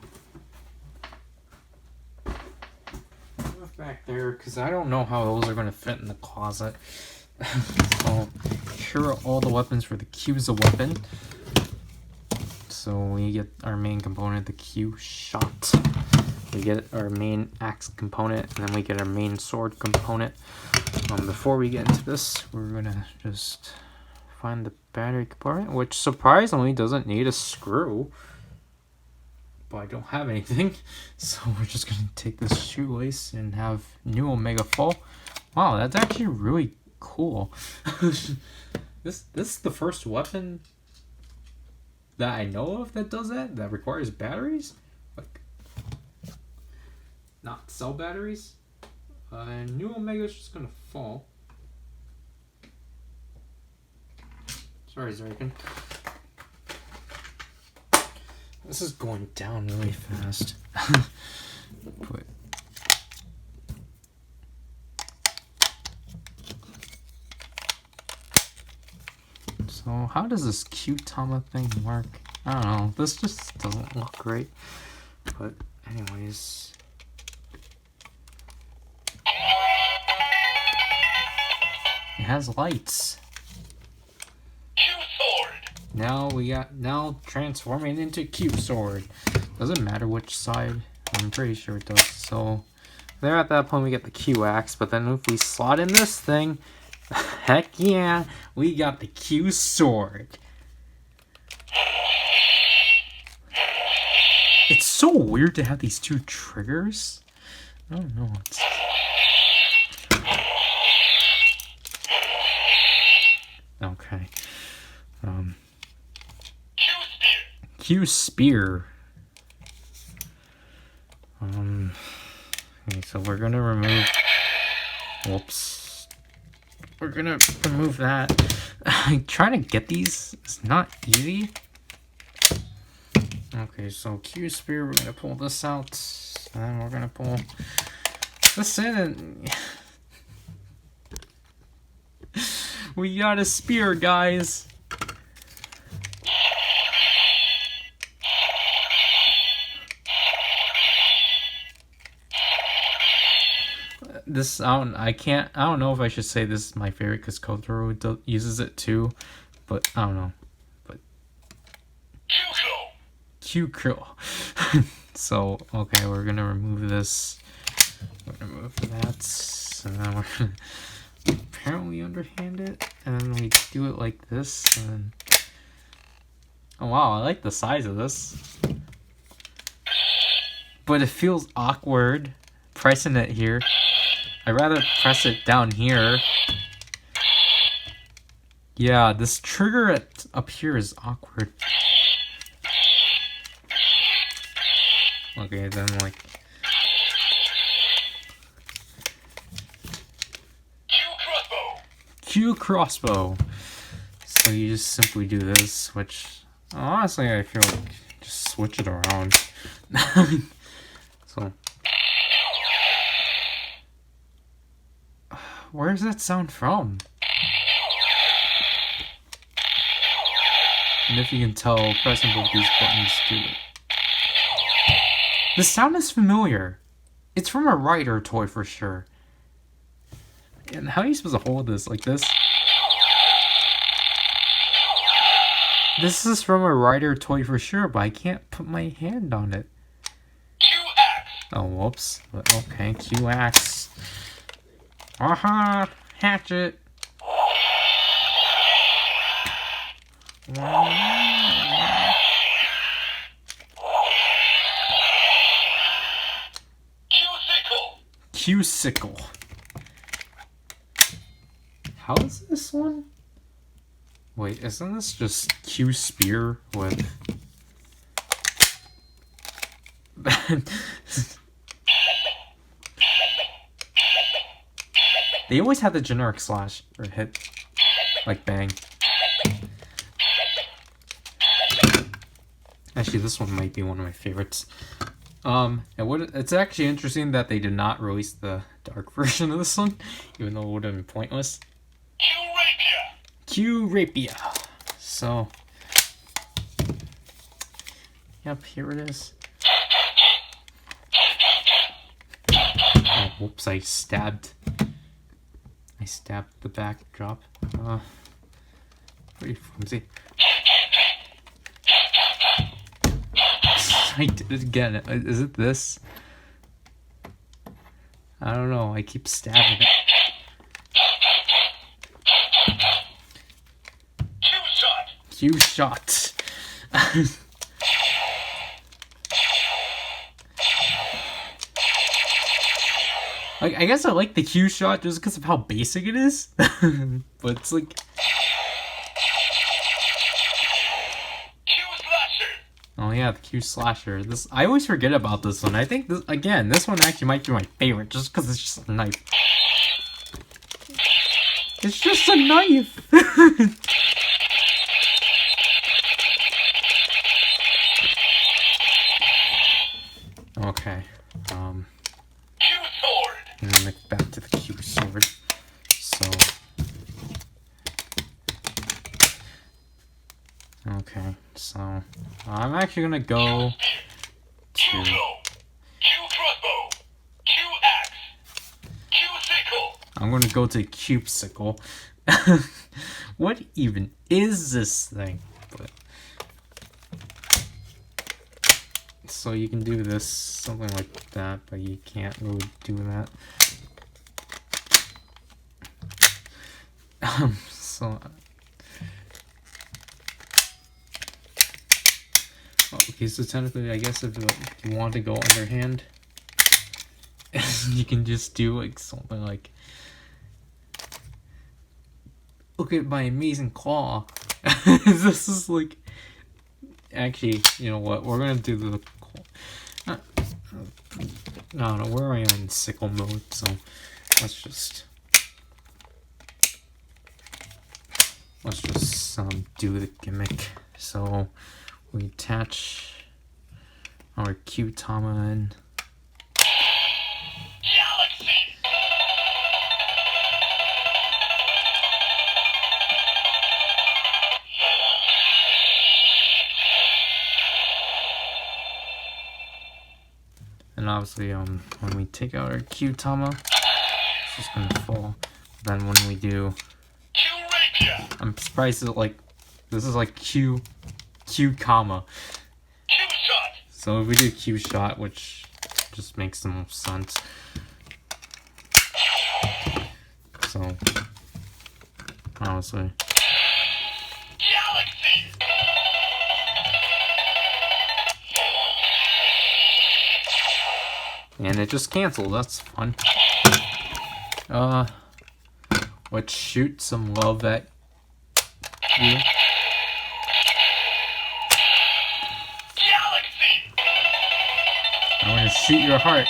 [SPEAKER 1] back there, because I don't know how those are going to fit in the closet. So here are all the weapons for the Q's a weapon. So we get our main component, the Q shot. We get our main axe component, and then we get our main sword component. Before we get into this, we're gonna just find the battery compartment, which surprisingly doesn't need a screw. But I don't have anything, so we're just gonna take this shoelace and have new Omega fall. Wow, that's actually really cool. This is the first weapon that I know of that does that requires batteries, like not cell batteries. And new Omega is just gonna fall. Sorry, Zryken. This is going down really fast. But so how does this Q-Tama thing work? I don't know. This just doesn't look great. But anyways. It has lights. Now transforming into Q sword. Doesn't matter which side, I'm pretty sure it does. So there at that point we get the Q axe, but then if we slot in this thing, heck yeah, we got the Q sword. It's so weird to have these two triggers. I don't know. Okay. Q spear. Okay, so we're gonna remove. Whoops. We're gonna remove that. Trying to get these is not easy. Okay, so Q spear. We're gonna pull this out, and then we're gonna pull Listen. We got a spear, guys. This I don't know if I should say this is my favorite because Kotaro uses it too, but I don't know. But Q-Curl. So okay, we're gonna remove this. We're gonna remove that, and then we're gonna apparently underhand it, and then we do it like this, and then... Oh wow, I like the size of this, but it feels awkward pressing it here. I'd rather press it down here. Yeah, this trigger up here is awkward. Okay, then like... Q crossbow. So you just simply do this, which honestly I feel like just switch it around. So... Where does that sound from? And if you can tell, pressing both these buttons do it. The sound is familiar. It's from a Rider toy for sure. And how are you supposed to hold this? Like this? This is from a Rider toy for sure, but I can't put my hand on it. Oh, whoops. But okay, Q-Axe. Aha! Hatchet! Q-Sickle. How is this one? Wait, isn't this just Q-Spear with... They always have the generic slash or hit, like bang. Actually, this one might be one of my favorites. It's actually interesting that they did not release the dark version of this one, even though it would have been pointless. Q-Rapia. So, yep, here it is. Oh, whoops! I stabbed the backdrop. Pretty flimsy. I did it again. Is it this? I don't know. I keep stabbing it. Q-Shot. Like, I guess I like the Q-Shot just because of how basic it is. But it's like... Oh yeah, the Q-Slasher. This, I always forget about this one. I think, this one actually might be my favorite just because it's just a knife. It's just a knife! Okay. And then back to the Q-Sword. So... Okay, so... I'm actually gonna go to... I'm gonna go to Q-Sickle. What even is this thing? But... So you can do this, something like that, but you can't really do that. So... Okay, so technically, I guess if you want to go underhand, you can just do like something like, look at my amazing claw. This is like, actually, you know what? We're gonna do the claw. No, we're already on sickle mode, so let's just do the gimmick. So we attach our Q-Tama in. Galaxy obviously, when we take out our Q-Tama, it's just gonna fall. Then when we do,
[SPEAKER 2] Kyuranger.
[SPEAKER 1] I'm surprised that like this is like Q comma.
[SPEAKER 2] Q shot.
[SPEAKER 1] So if we do Q shot, which just makes the most sense. So honestly,
[SPEAKER 2] Galaxy.
[SPEAKER 1] and it just canceled. That's fun. Let's shoot some love at you.
[SPEAKER 2] Galaxy.
[SPEAKER 1] I want to shoot your heart.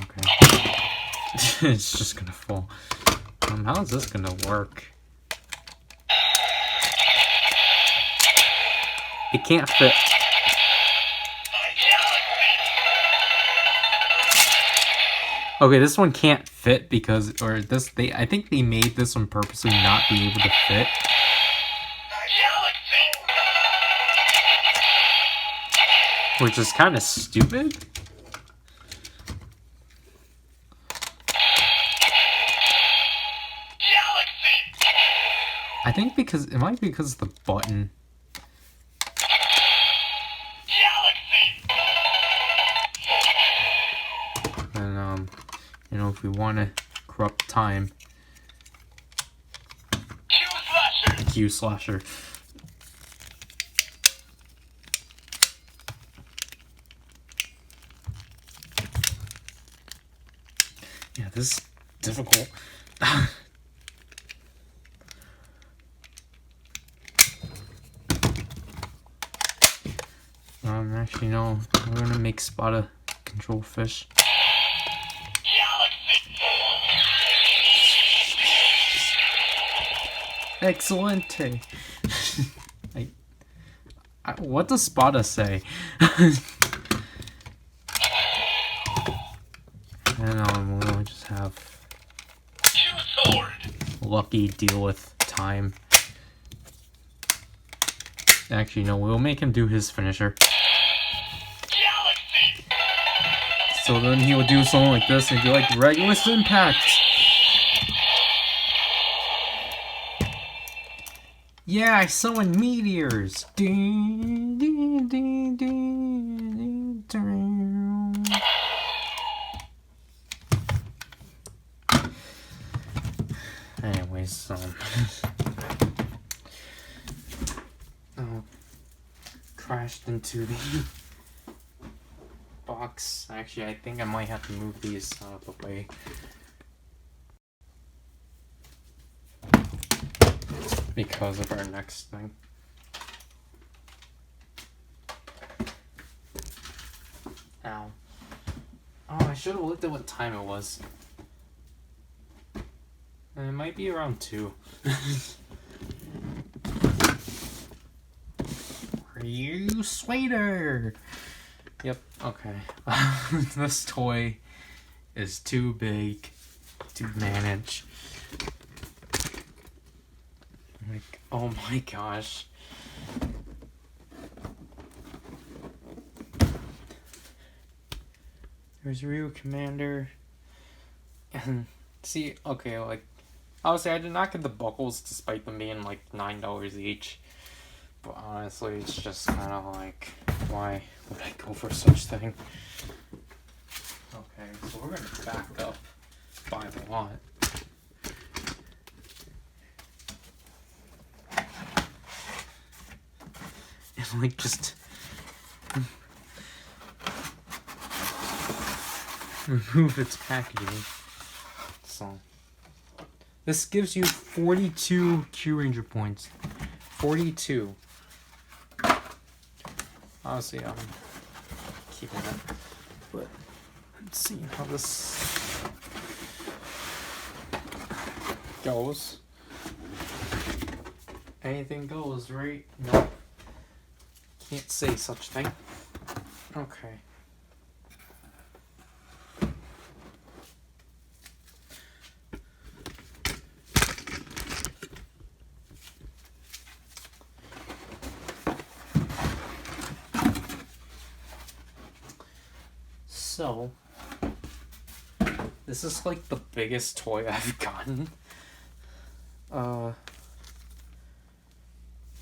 [SPEAKER 1] Okay. It's just gonna fall. How is this gonna work? It can't fit. Okay, this one can't fit because, or this, I think they made this one purposely not be able to fit. Which is kind of stupid. I think because, it might be because of the button. And, you know, if we want to corrupt time. Q slasher. Yeah, this is difficult. Actually, no. We're gonna make Spada control fish. Excellente. What does Spada say? And we'll just have Lucky deal with time. Actually, no, we'll make him do his finisher. So then he would do something like this and do like Regulus Impact. Yeah, I summon meteors. Anyways, crashed into the box. Actually, I think I might have to move these out of the way. Because of our next thing. Ow. Oh, I should have looked at what time it was. It might be around 2. Are you sweater? Yep, okay. This toy is too big to manage. Like, oh my gosh. There's Ryu Commander. And see, okay, like, obviously I did not get the buckles despite them being like $9 each. But honestly, it's just kind of like, why would I go for such thing? Okay, so we're going to back up by the lot. And like just remove its packaging. So this gives you 42 Kyuranger points. 42. Honestly, I'm keeping it. But let's see how this goes. Anything goes, right? Nope. Can't say such thing. Okay. So, this is like the biggest toy I've gotten.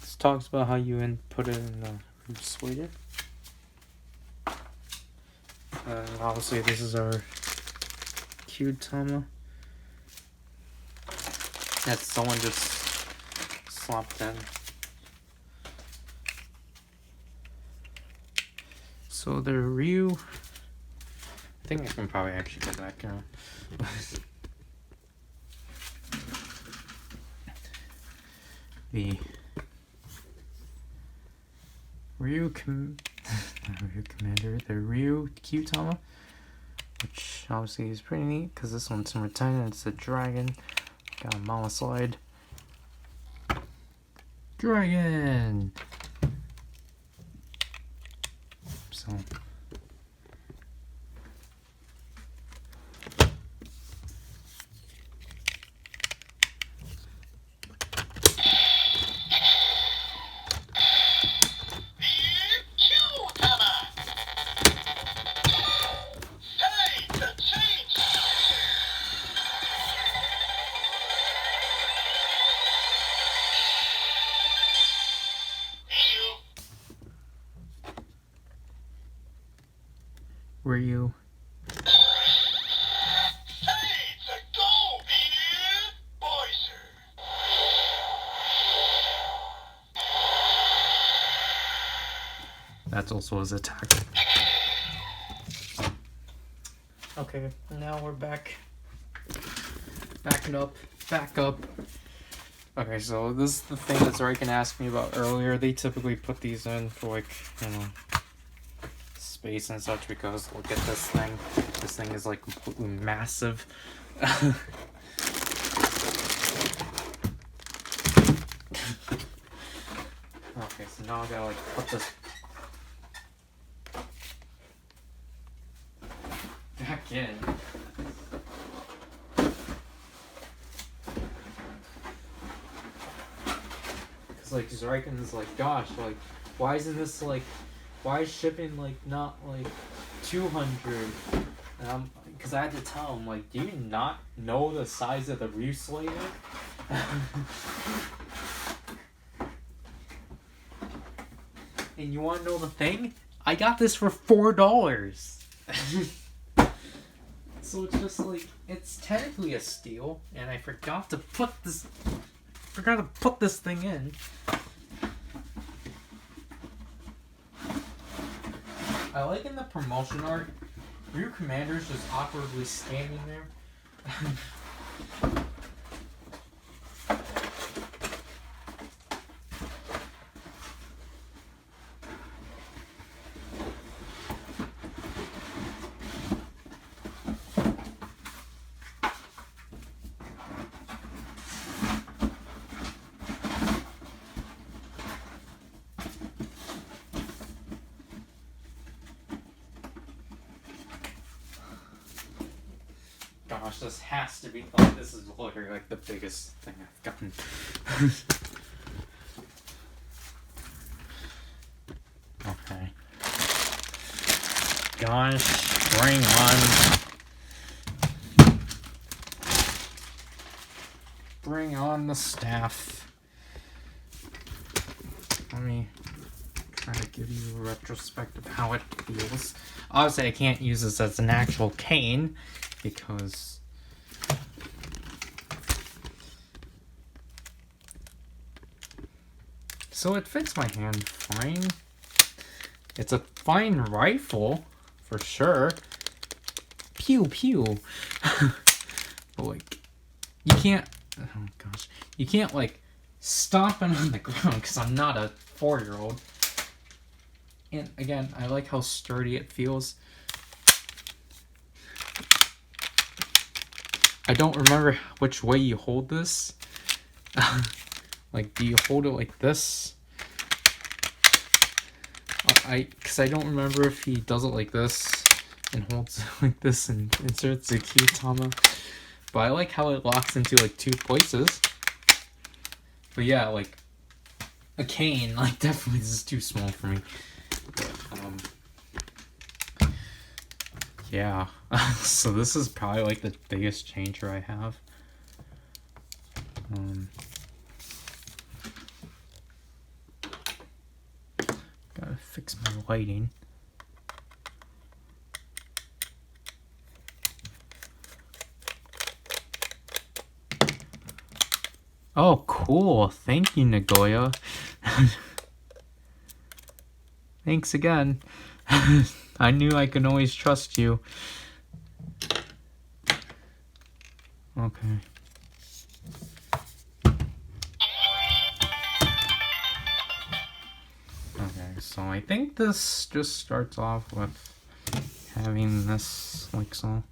[SPEAKER 1] This talks about how you put it in the refrigerator. And obviously this is our Kyuranger that someone just slapped in. So the Ryu, I think I can probably actually get that going. The Ryu Commander, the Ryu Kyuranger, which obviously is pretty neat because this one's number 10 and it's a dragon. Got a mama slide. Dragon! So. Ryu. That's also his attack. Okay, now we're back. Backing up. Back up. Okay, so this is the thing that Zryken asked me about earlier. They typically put these in for like, you know, space and such because look at this thing. This thing is like completely massive. Okay, so now I gotta like put this back in. Cause like Zryken's like, gosh, like why isn't this like, why is shipping like not like 200? Cause I had to tell him like, do you not know the size of the Ryu Slayer? And you want to know the thing? I got this for $4. So it's just like, it's technically a steal, and I forgot to put this thing in. I like in the promotion art, Ryu Commander's just awkwardly standing there. Gosh, this has to be, like, this is literally like the biggest thing I've gotten. Okay. Gosh, bring on. Bring on the staff. Let me try to give you a retrospective of how it feels. Obviously, I can't use this as an actual cane because so it fits my hand fine. It's a fine rifle for sure. Pew pew. But like, you can't. Oh gosh, you can't like stomp it on the ground because I'm not a 4-year-old. And again, I like how sturdy it feels. I don't remember which way you hold this. Like, do you hold it like this? Because I don't remember if he does it like this and holds it like this and inserts the Kyuranger. But I like how it locks into like 2 places. But yeah, like a cane, like definitely this is too small for me. But, Yeah. So this is probably like the biggest changer I have. Gotta fix my lighting. Oh, cool. Thank you, Nagoya. Thanks again. I knew I could always trust you. Okay. Okay, so I think this just starts off with having this like so.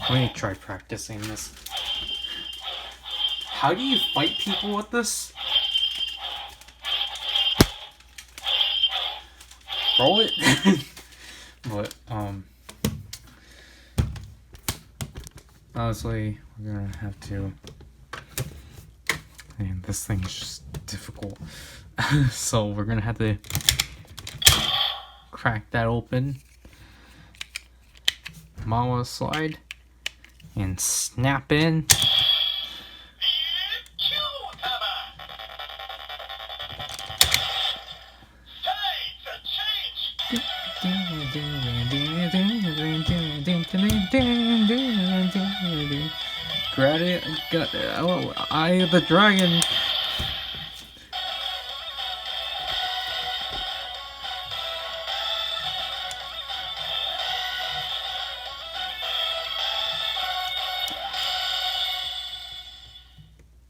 [SPEAKER 1] Let me try practicing this. How do you fight people with this? Roll it? But, honestly, we're gonna have to... Man, this thing is just difficult. So we're gonna have to crack that open. Mawa slide. And snap in. Grab it, got Eye of the Dragon.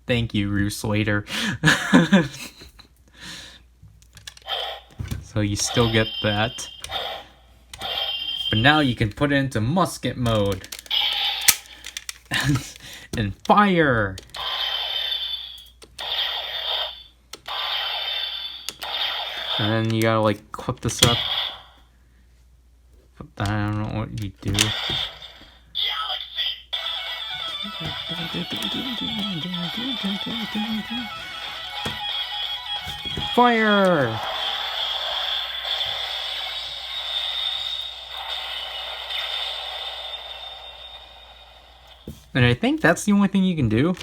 [SPEAKER 1] Thank you, Roos Later. So you still get that. But now you can put it into musket mode. And fire! And then you gotta like clip this up. But I don't know what you do. Fire! And I think that's the only thing you can do.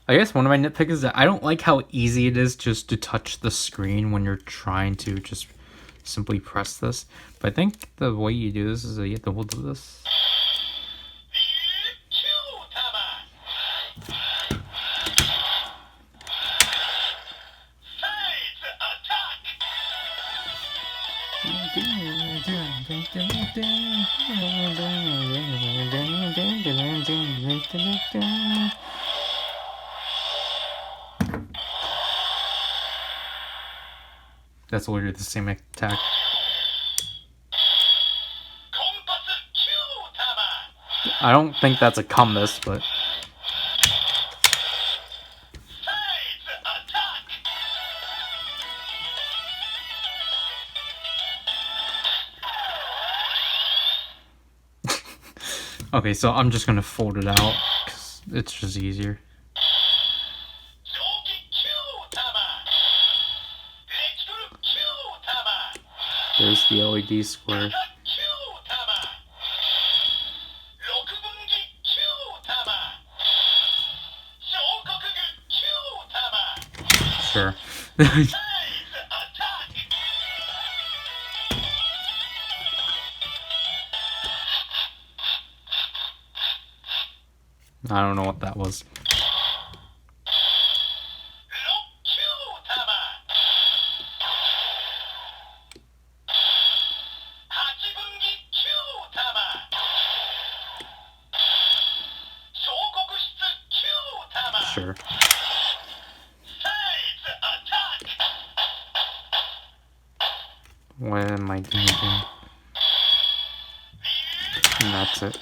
[SPEAKER 1] I guess one of my nitpicks is that I don't like how easy it is just to touch the screen when you're trying to just simply press this. But I think the way you do this is that you have to hold this. That's literally the same attack. I don't think that's a compass, but... Okay, so I'm just gonna fold it out, because it's just easier. There's the LED square. Sure. I don't know what that was. Sure. What am I doing? And that's it.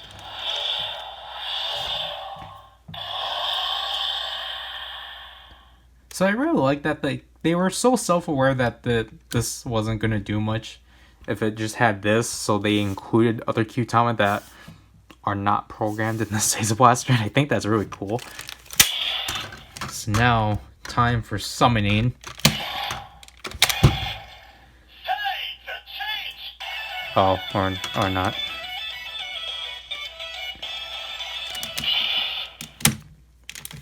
[SPEAKER 1] So I really like that they were so self-aware that this wasn't gonna do much, if it just had this, so they included other Qtama that are not programmed in the Seiza Blaster, and I think that's really cool. So now, time for summoning. Oh, or not.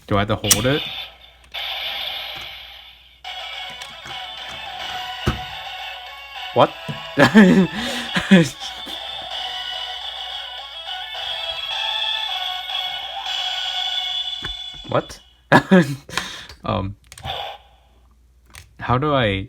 [SPEAKER 1] Do I have to hold it? What? What? How do I...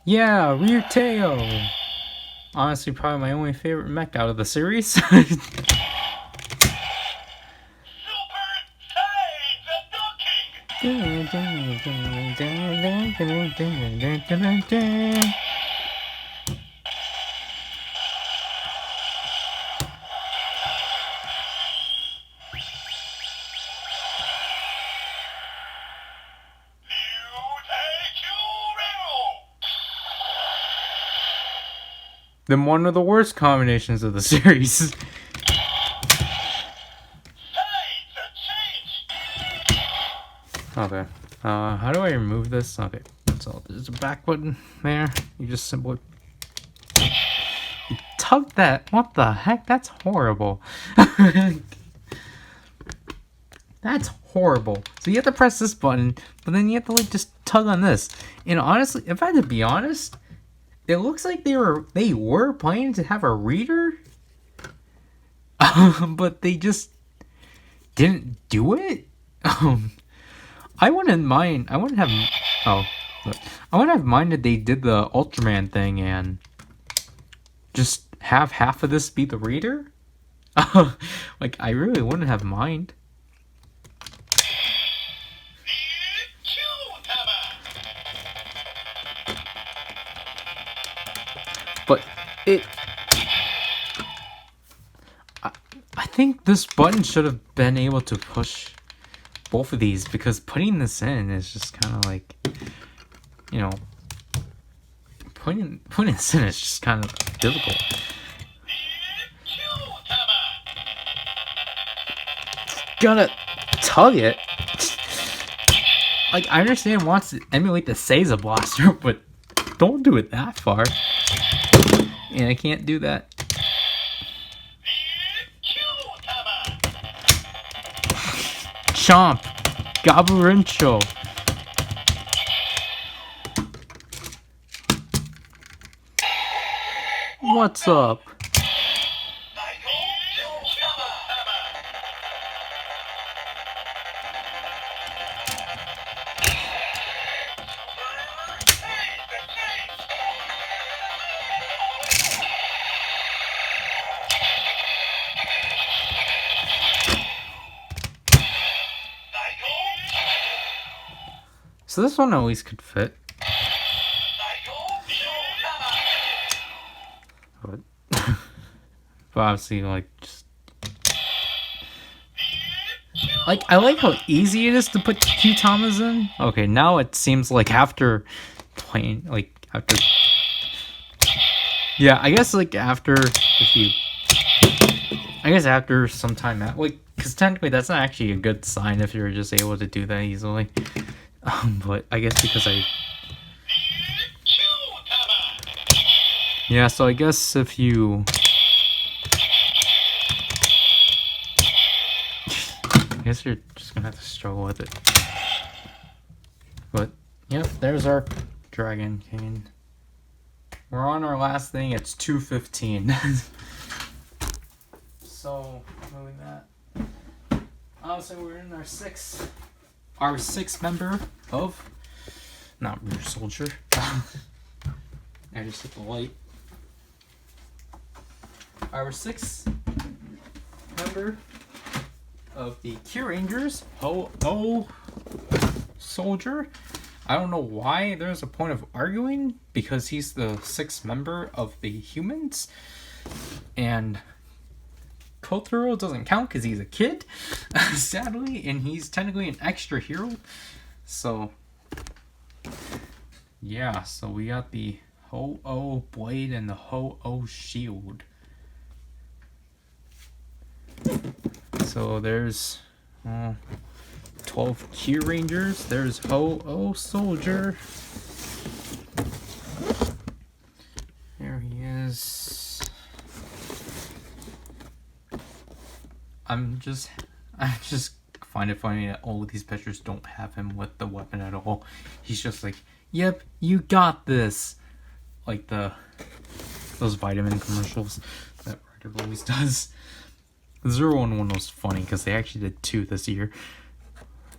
[SPEAKER 1] Yeah, rear tail. Honestly, probably my only favorite mech out of the series. Then one of the worst combinations of the series. Okay. How do I remove this? Okay. So there's a back button there. You just simply tug that. What the heck? That's horrible. That's horrible. So you have to press this button, but then you have to like just tug on this. And honestly, if I had to be honest, it looks like they were planning to have a reader, but they just didn't do it. I wouldn't mind. I wouldn't have. Oh, look. I wouldn't have minded they did the Ultraman thing and just have half of this be the reader. Like I really wouldn't have mind. But I think this button should have been able to push both of these, because putting this in is just kind of like, you know, putting this in is just kind of difficult. Gotta tug it. Like, I understand it wants to emulate the Seiza Blaster, but don't do it that far. And I can't do that. Chomp! Gaburincho! What's up? So this one at least could fit. But, but obviously, like, just... Like, I like how easy it is to put Qtamas in. Okay, now it seems like after playing, like, after... Yeah, I guess, like, after, if you... I guess after some time, like, because technically that's not actually a good sign if you're just able to do that easily. But I guess because yeah, so I guess if you... I guess you're just gonna have to struggle with it. But, yep, there's our Dragon King. We're on our last thing, it's 2:15. So moving that. So we're in our sixth member of, not Rear Soldier. I just hit the light. Our sixth member of the Kyurangers, Ho-Oh Soldier. I don't know why there's a point of arguing, because he's the sixth member of the humans, and Kotaro doesn't count because he's a kid, sadly, and he's technically an extra hero. So yeah, so we got the Ho-Oh Blade and the Ho-Oh Shield. So there's 12 Kyurangers. There's Ho-Oh Soldier. There he is. I just find it funny that all of these pictures don't have him with the weapon at all. He's just like, yep, you got this. Like those vitamin commercials that Ryder always does. The 0-1 one was funny because they actually did 2 this year.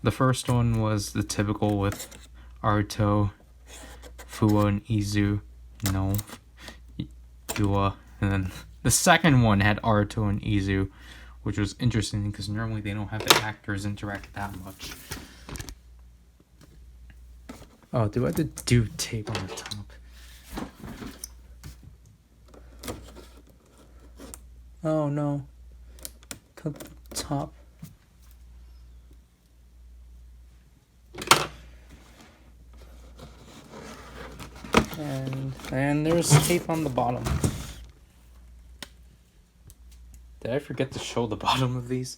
[SPEAKER 1] The first one was the typical with Aruto, Fuwa, and Izu. Yua. And then the second one had Aruto and Izu, which was interesting because normally they don't have the actors interact that much. Oh, do I have to do tape on the top? Oh no. Cut the top. And there's tape on the bottom. Did I forget to show the bottom of these?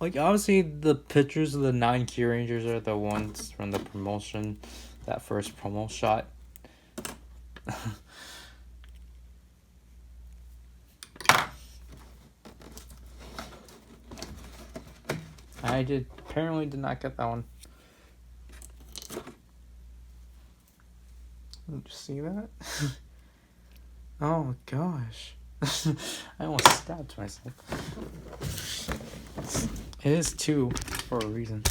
[SPEAKER 1] Like, obviously, the pictures of the 9 Kyurangers are the ones from the promotion, that first promo shot. I apparently did not get that one. Did you see that? Oh gosh. I almost stabbed myself. It is 2 for a reason.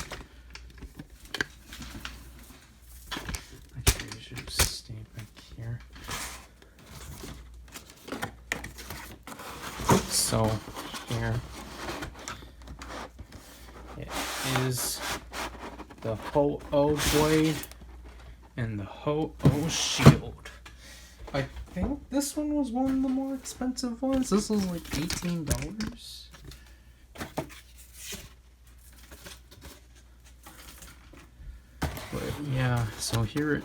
[SPEAKER 1] Actually, I should stay back here. So, here it is the Ho-Oh Blade and the Ho-Oh Shield. I think this one was one of the more expensive ones. This was like $18. But yeah, so here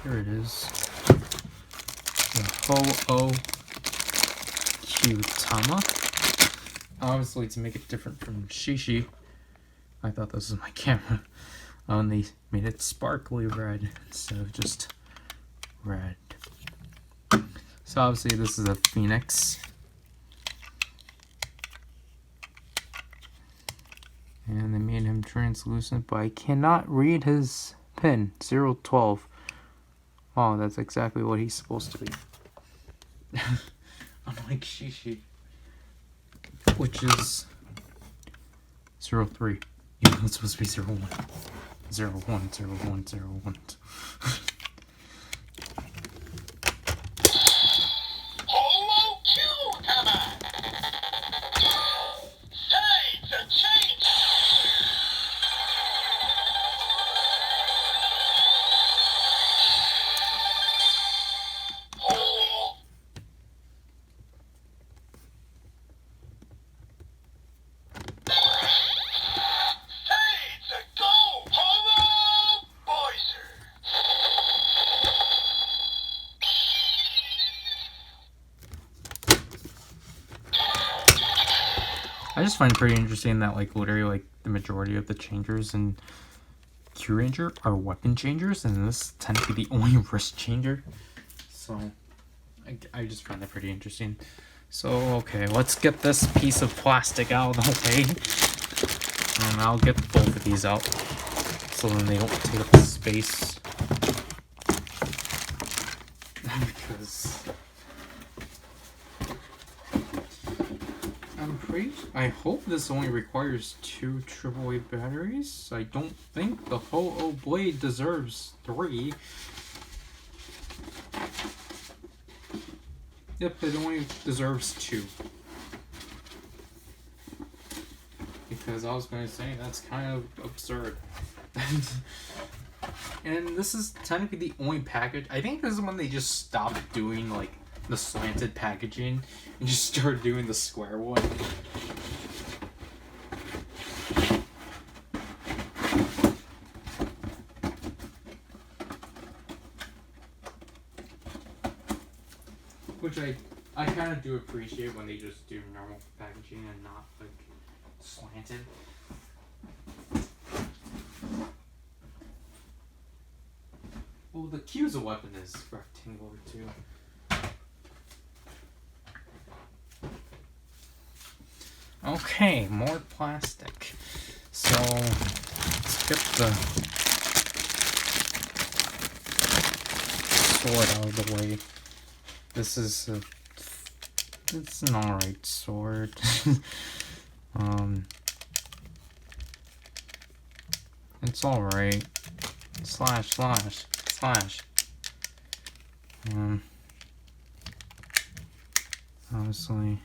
[SPEAKER 1] it is. The Ho-Oh Kyutama. Obviously, to make it different from Shishi, I thought this was my camera. And they made it sparkly red instead of just red. So obviously this is a phoenix. And they made him translucent, but I cannot read his pin. 012. Oh, that's exactly what he's supposed to be. Unlike Shishi, which is 03. You know it's supposed to be 01. 01, 01, 01. I just find it pretty interesting that like literally like the majority of the changers in Kyuranger are weapon changers, and this tends to be the only wrist changer. So I just find that pretty interesting. So okay, let's get this piece of plastic out of the way, and I'll get both of these out so then they don't take up space. Because I hope this only requires 2 AAA batteries. I don't think the Ho-Oh blade deserves 3. Yep, it only deserves 2. Because I was going to say, that's kind of absurd. And this is technically the only package. I think this is when they just stopped doing, like, the slanted packaging and just started doing the square one. Which I kind of do appreciate when they just do normal packaging and not, like, slanted. Well, the Kyuza weapon is rectangular too. Okay, more plastic. So, let's get the sword out of the way. This is it's an alright sword. It's alright. Slash. Honestly,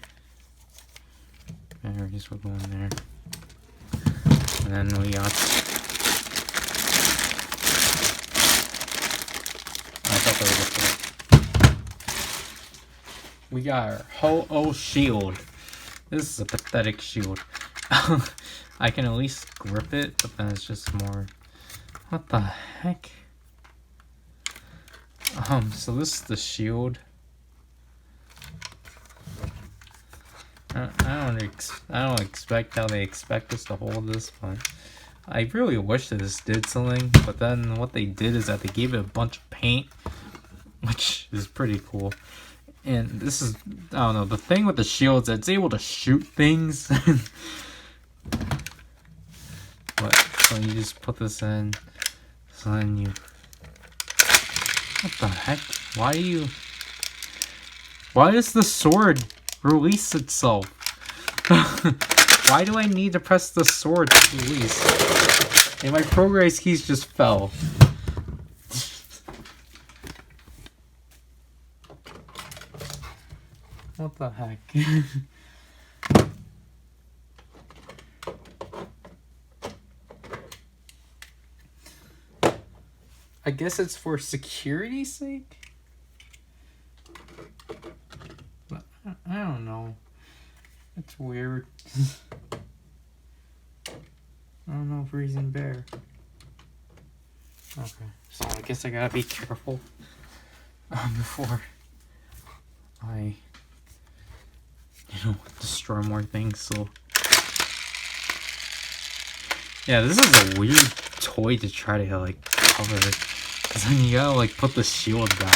[SPEAKER 1] batteries will go in there. And then we got. I thought they were before. We got our Ho-Oh shield. This is a pathetic shield. I can at least grip it, but then it's just more. What the heck? So this is the shield. I don't expect how they expect us to hold this, but I really wish that this did something. But then what they did is that they gave it a bunch of paint, which is pretty cool. And this is, I don't know, the thing with the shield is that it's able to shoot things. But so you just put this in, so then you. What the heck? Why does the sword release itself? Why do I need to press the sword to release? And my progress keys just fell. What the heck? I guess it's for security's sake? But I don't know. It's weird. I don't know if Reason Bear. Okay, so I guess I gotta be careful before I, destroy more things. So yeah, this is a weird toy to try to like cover it, because then you gotta like put the shield down.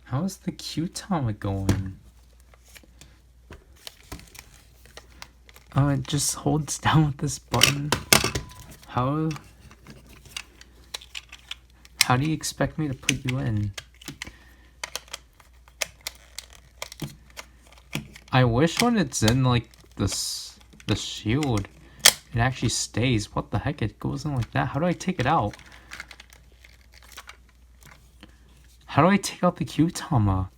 [SPEAKER 1] How is the Q-Tama going? Oh, it just holds down with this button. How do you expect me to put you in? I wish when it's in like the shield, it actually stays. What the heck? It goes in like that. How do I take it out? How do I take out the Q-Tama?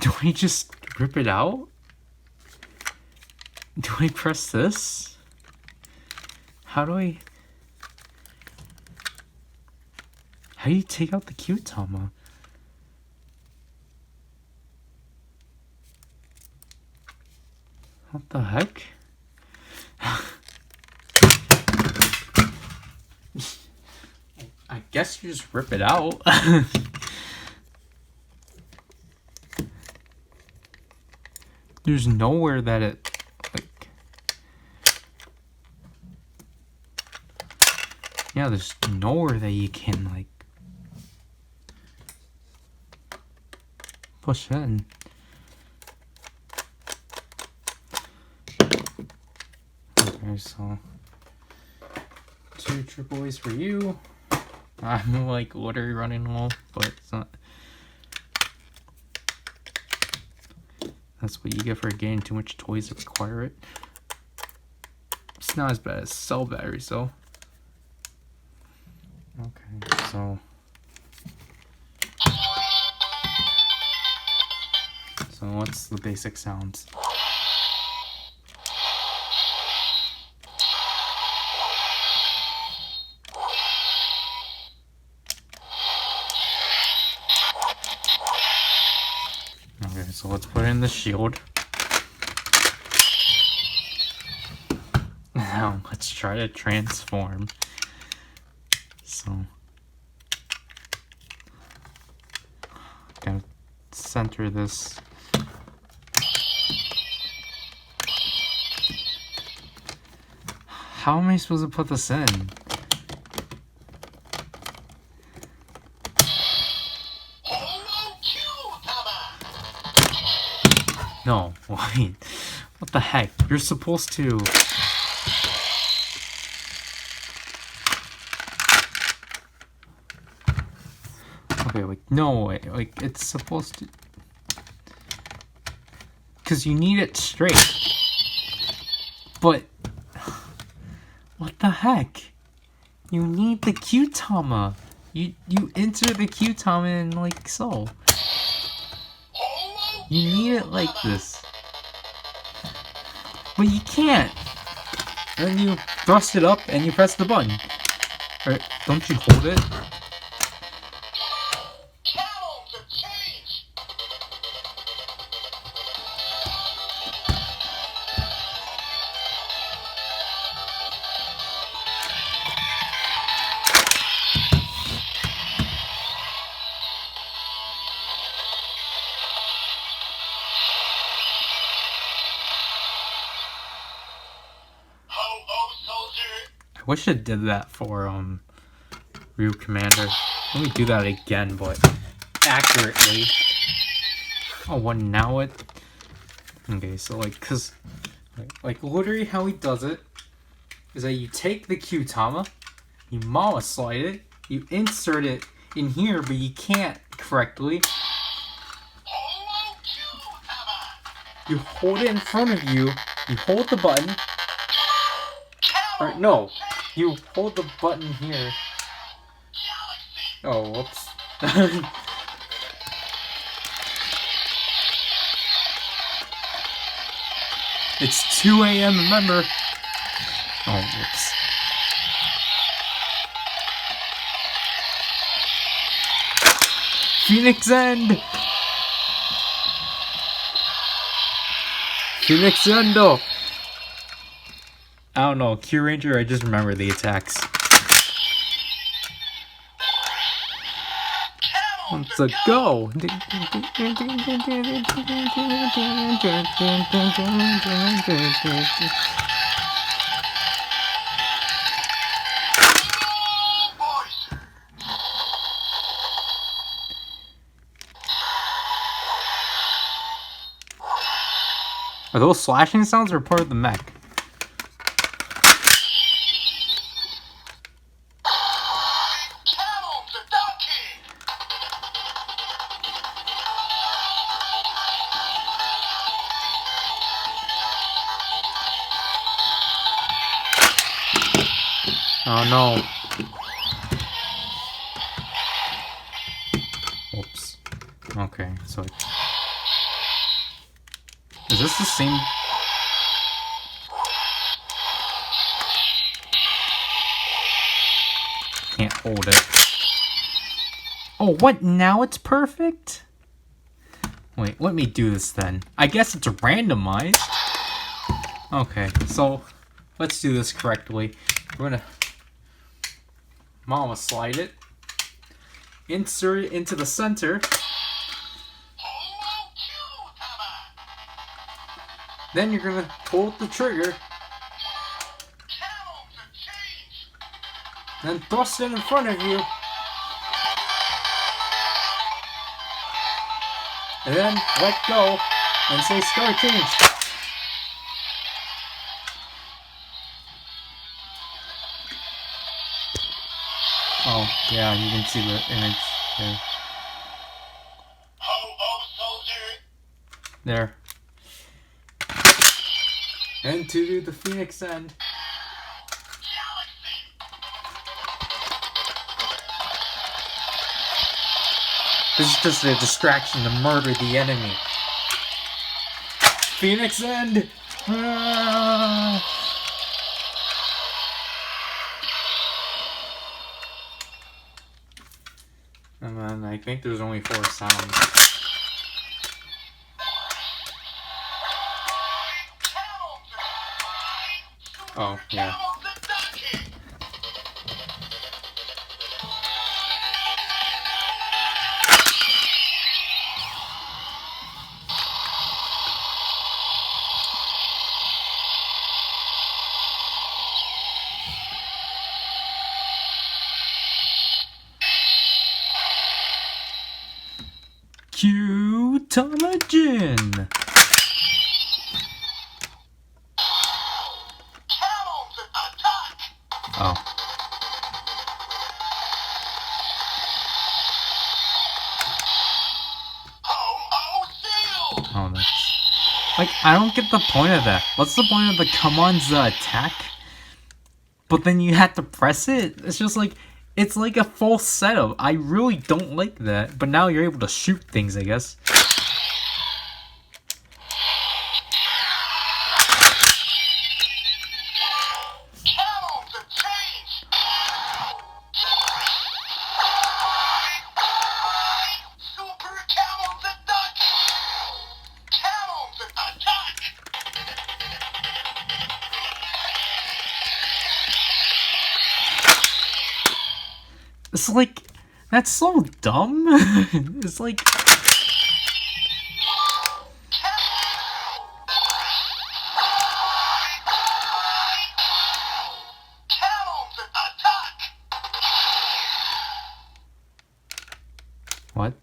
[SPEAKER 1] Do I just rip it out? Do I press this? How do you take out the Q-Tama? What the heck? I guess you just rip it out. There's nowhere that it, like... Yeah, there's nowhere that you can, like... push in. Okay, so... 2 triple A's for you. I'm like literally running low, but it's not. That's what you get for getting too much toys that require it. It's not as bad as cell batteries though. Okay, so what's the basic sounds? Okay, so let's put in the shield. Now let's try to transform. So gotta center this. How am I supposed to put this in? No, wait. What the heck? You're supposed to. Okay, like, no way. Like, it's supposed to. Because you need it straight. But. What the heck? You need the Q-Tama. You insert the Q-Tama in like so. You need it like this. But you can't. And then you thrust it up and you press the button. Or don't you hold it? I wish it did that for Ryu Commander. Let me do that again, but accurately. Oh, what now it? Okay, so like, cause like literally how he does it is that you take the Q-Tama, you Mama slide it, you insert it in here, but you can't correctly. You hold it in front of you. You hold the button. Or no. You hold the button here. Oh, whoops. It's 2 a.m., remember? Oh, whoops. Phoenix End! Phoenix Endo! I don't know, Kyuranger, I just remember the attacks. Let's go! Are those slashing sounds or part of the mech? Oh no. Whoops. Okay, so is this the same? Can't hold it. Oh, what? Now it's perfect? Wait, let me do this then. I guess it's randomized. Okay, so let's do this correctly. We're gonna Mama slide it, insert it into the center, then you're gonna pull the trigger, then thrust it in front of you, and then let go and say start change. Oh, yeah, you can see the image there.
[SPEAKER 2] Ho, soldier.
[SPEAKER 1] There. And to the Phoenix End. This is just a distraction to murder the enemy. Phoenix End! Ah! And then I think there's only 4 sounds. Oh, yeah. Kyuranger! Oh. Oh, that's... Like, I don't get the point of that. What's the point of the commands attack? But then you have to press it? It's just like... It's like a full setup. I really don't like that. But now you're able to shoot things, I guess. It's like, that's so dumb. It's like... What?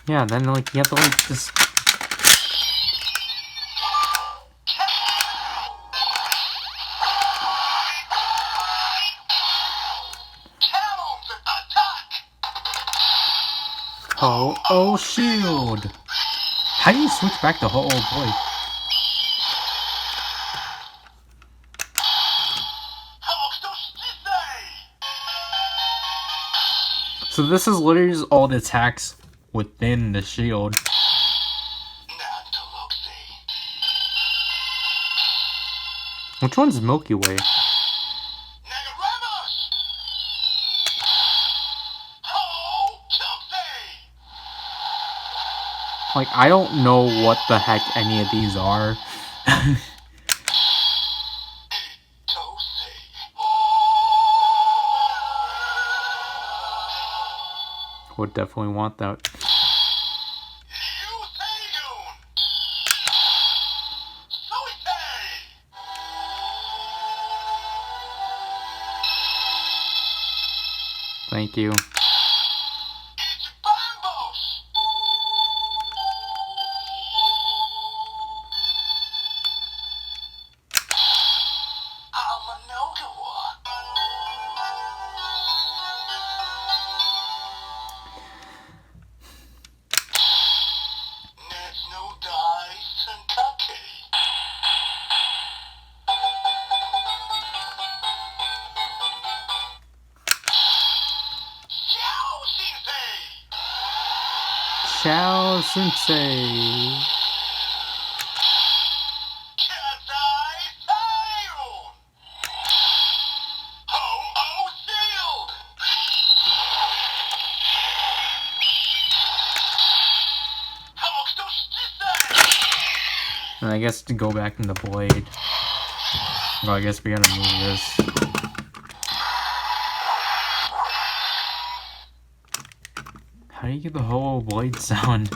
[SPEAKER 1] Yeah, then like you have to like just... Oh, shield! How do you switch back to boy? So this is literally just all the attacks within the shield. Which one's Milky Way? Like, I don't know what the heck any of these are. Would definitely want that. Thank you. Ciao, Sensei. And I guess to go back in the blade. Well, I guess we gotta move this. How do you get the whole blade sound?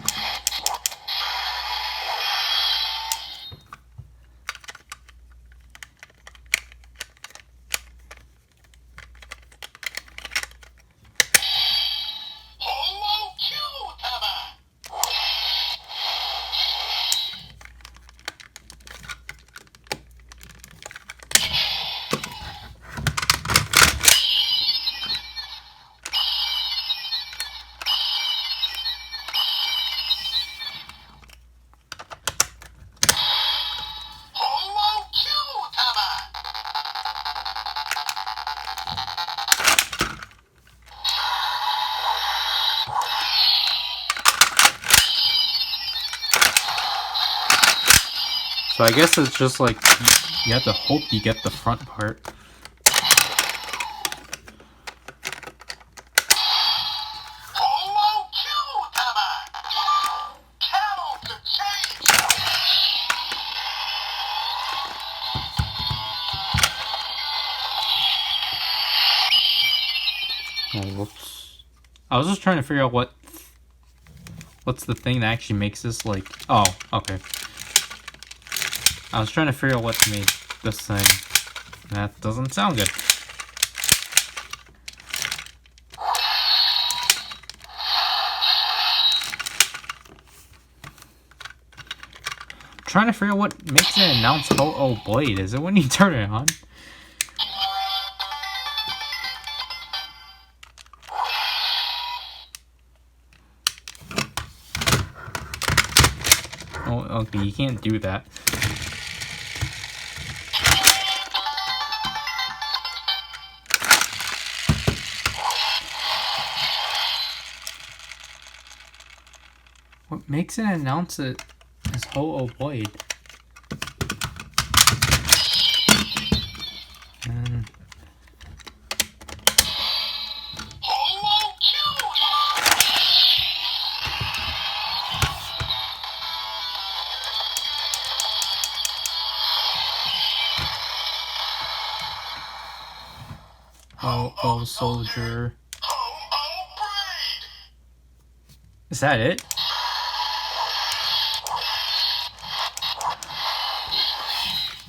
[SPEAKER 1] So I guess it's just like you have to hope you get the front part. Oh, whoops. I was just trying to figure out what's the thing that actually makes this like... Oh, okay. I was trying to figure out what made this thing. That doesn't sound good. I'm trying to figure out what makes it announce oh blade. Is it when you turn it on? Oh, okay, you can't do that. What makes it announce it as Ho-Oh Blade? And... Oh, soldier. Is that it?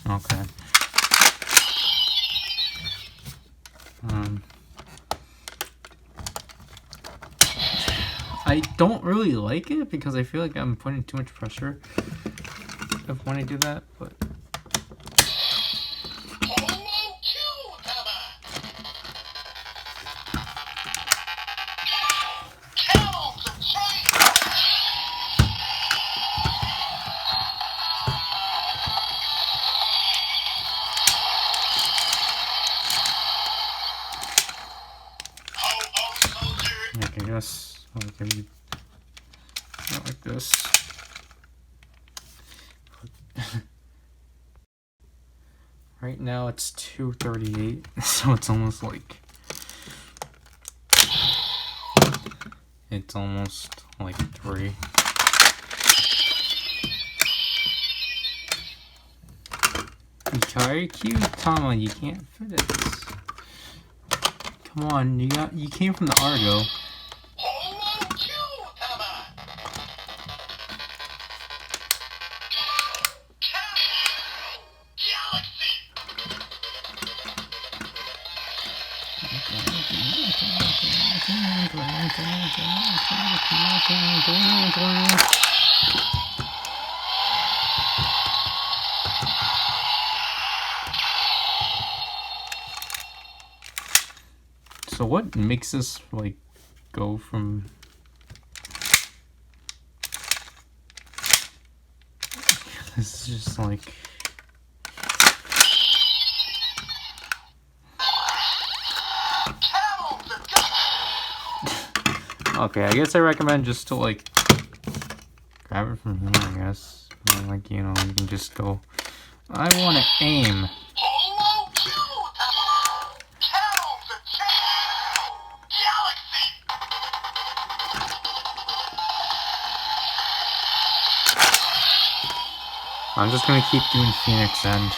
[SPEAKER 1] Okay. I don't really like it because I feel like I'm putting too much pressure when I do that, but... I guess okay, not like this. Right now it's 2:38, so it's almost like 3. Kyuranger, you can't fit it. Come on, you came from the Argo. So what makes this like go from this is just like okay, I guess I recommend just to like grab it from here, I guess. Like, you know, you can just go, I want to aim. I'm just gonna keep doing Phoenix End.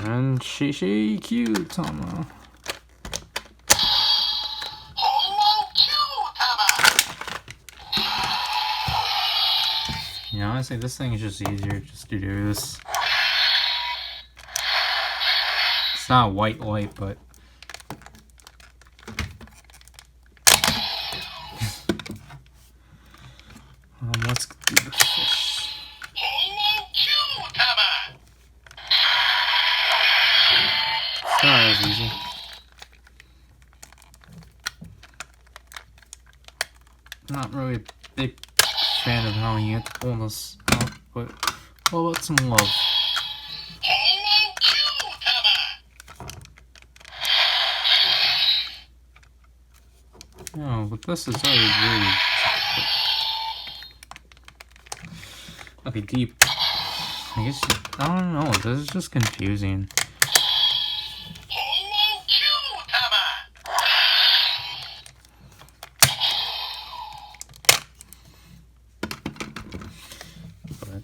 [SPEAKER 1] And Kyuranger. You know, honestly, this thing is just easier just to do this. It's not white light, but let's do the fish. It's not as easy. Not really a big fan of how you have to pull this out, but what about some love? No, but this is already really Okay, deep. I guess, I don't know, this is just confusing. But,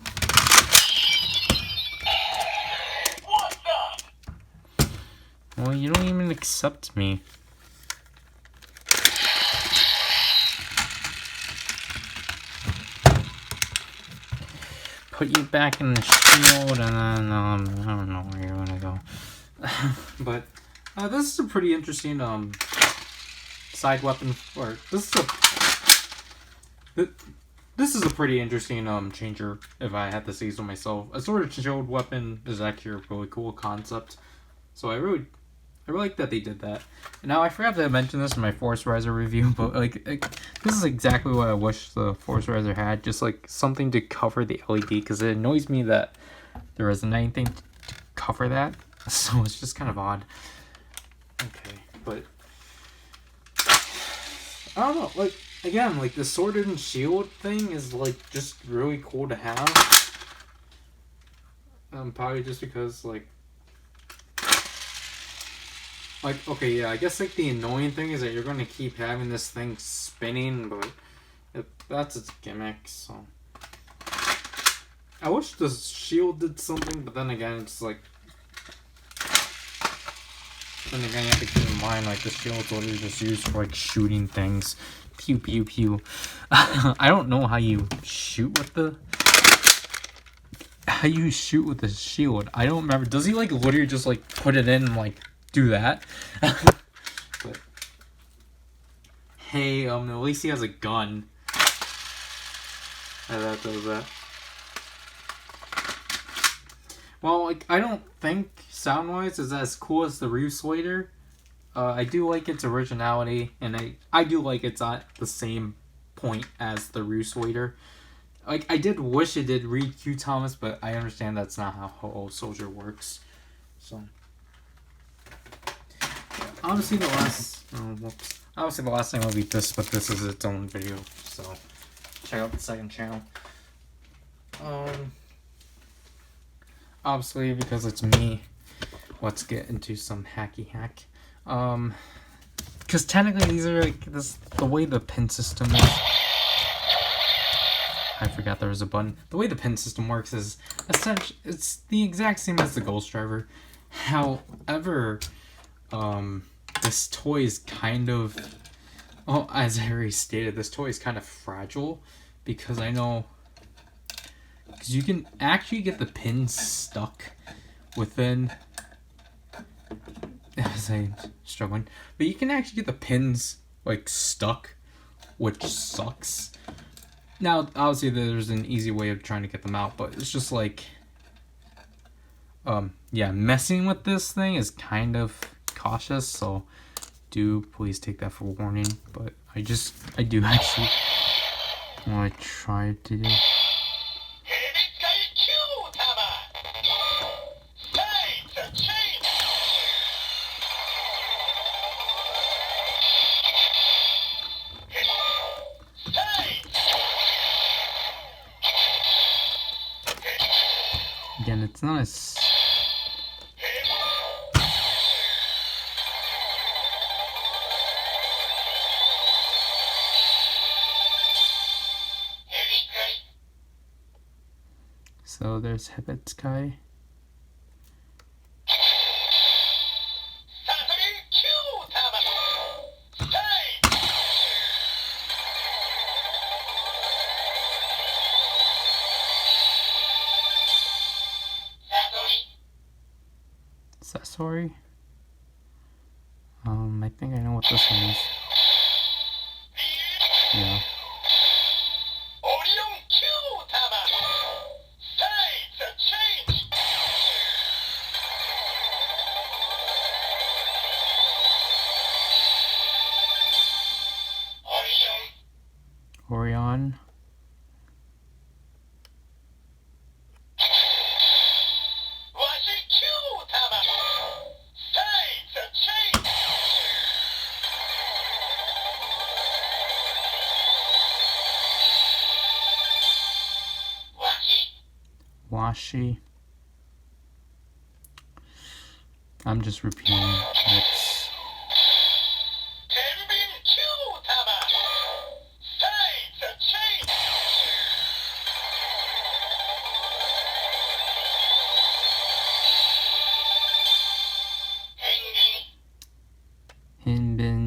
[SPEAKER 1] well, you don't even accept me. Put you back in the shield, and then, I don't know where you're gonna go. But, this is a pretty interesting, side weapon, or, this is a pretty interesting, changer, if I had to say so myself. A sword and shield weapon is actually a really cool concept, so I really like that they did that. Now, I forgot to mention this in my PowerRider review, but like this is exactly what I wish the PowerRider had, just like something to cover the LED, because it annoys me that there isn't anything to cover that, so it's just kind of odd. Okay, but I don't know, like, again, like the sword and shield thing is like just really cool to have. Probably just because like, okay, yeah, I guess, like, the annoying thing is that you're going to keep having this thing spinning, but that's its gimmick, so. I wish the shield did something, but then again, it's like. Then again, you have to keep in mind, like, the shield's literally just used for, like, shooting things. Pew, pew, pew. I don't know how you shoot with the. How you shoot with the shield. I don't remember. Does he, like, literally just, like, put it in and, like, do that? But hey, at least he has a gun. That does that. Well, like, I don't think sound-wise is as cool as the Ruse. I do like its originality, and I do like it's at the same point as the Ruse. Like, I did wish it did read Q Thomas, but I understand that's not how Ho-Oh Soldier works. So, obviously the last, obviously the last thing will be this, but this is its own video, so check out the second channel. Obviously, because it's me, let's get into some hacky hack. Because technically these are like the way the pin system is. I forgot there was a button. The way the pin system works is essentially it's the exact same as the Ghost Driver. However, this toy is kind of, well, as I already stated, this toy is kind of fragile because I know. Because you can actually get the pins stuck within. As I'm struggling, but you can actually get the pins like stuck, which sucks. Now, obviously, there's an easy way of trying to get them out, but it's just like, yeah, messing with this thing is kind of cautious. So, do please take that for warning. But I do actually want to try to do. Again, it's not as. So there's Hebetskai. Sasori. I think I know what this one is. Yeah. Orion. Washi. I'm just repeating. It's
[SPEAKER 2] Tenbin Kyutama. Side the chain.
[SPEAKER 1] Hinbin.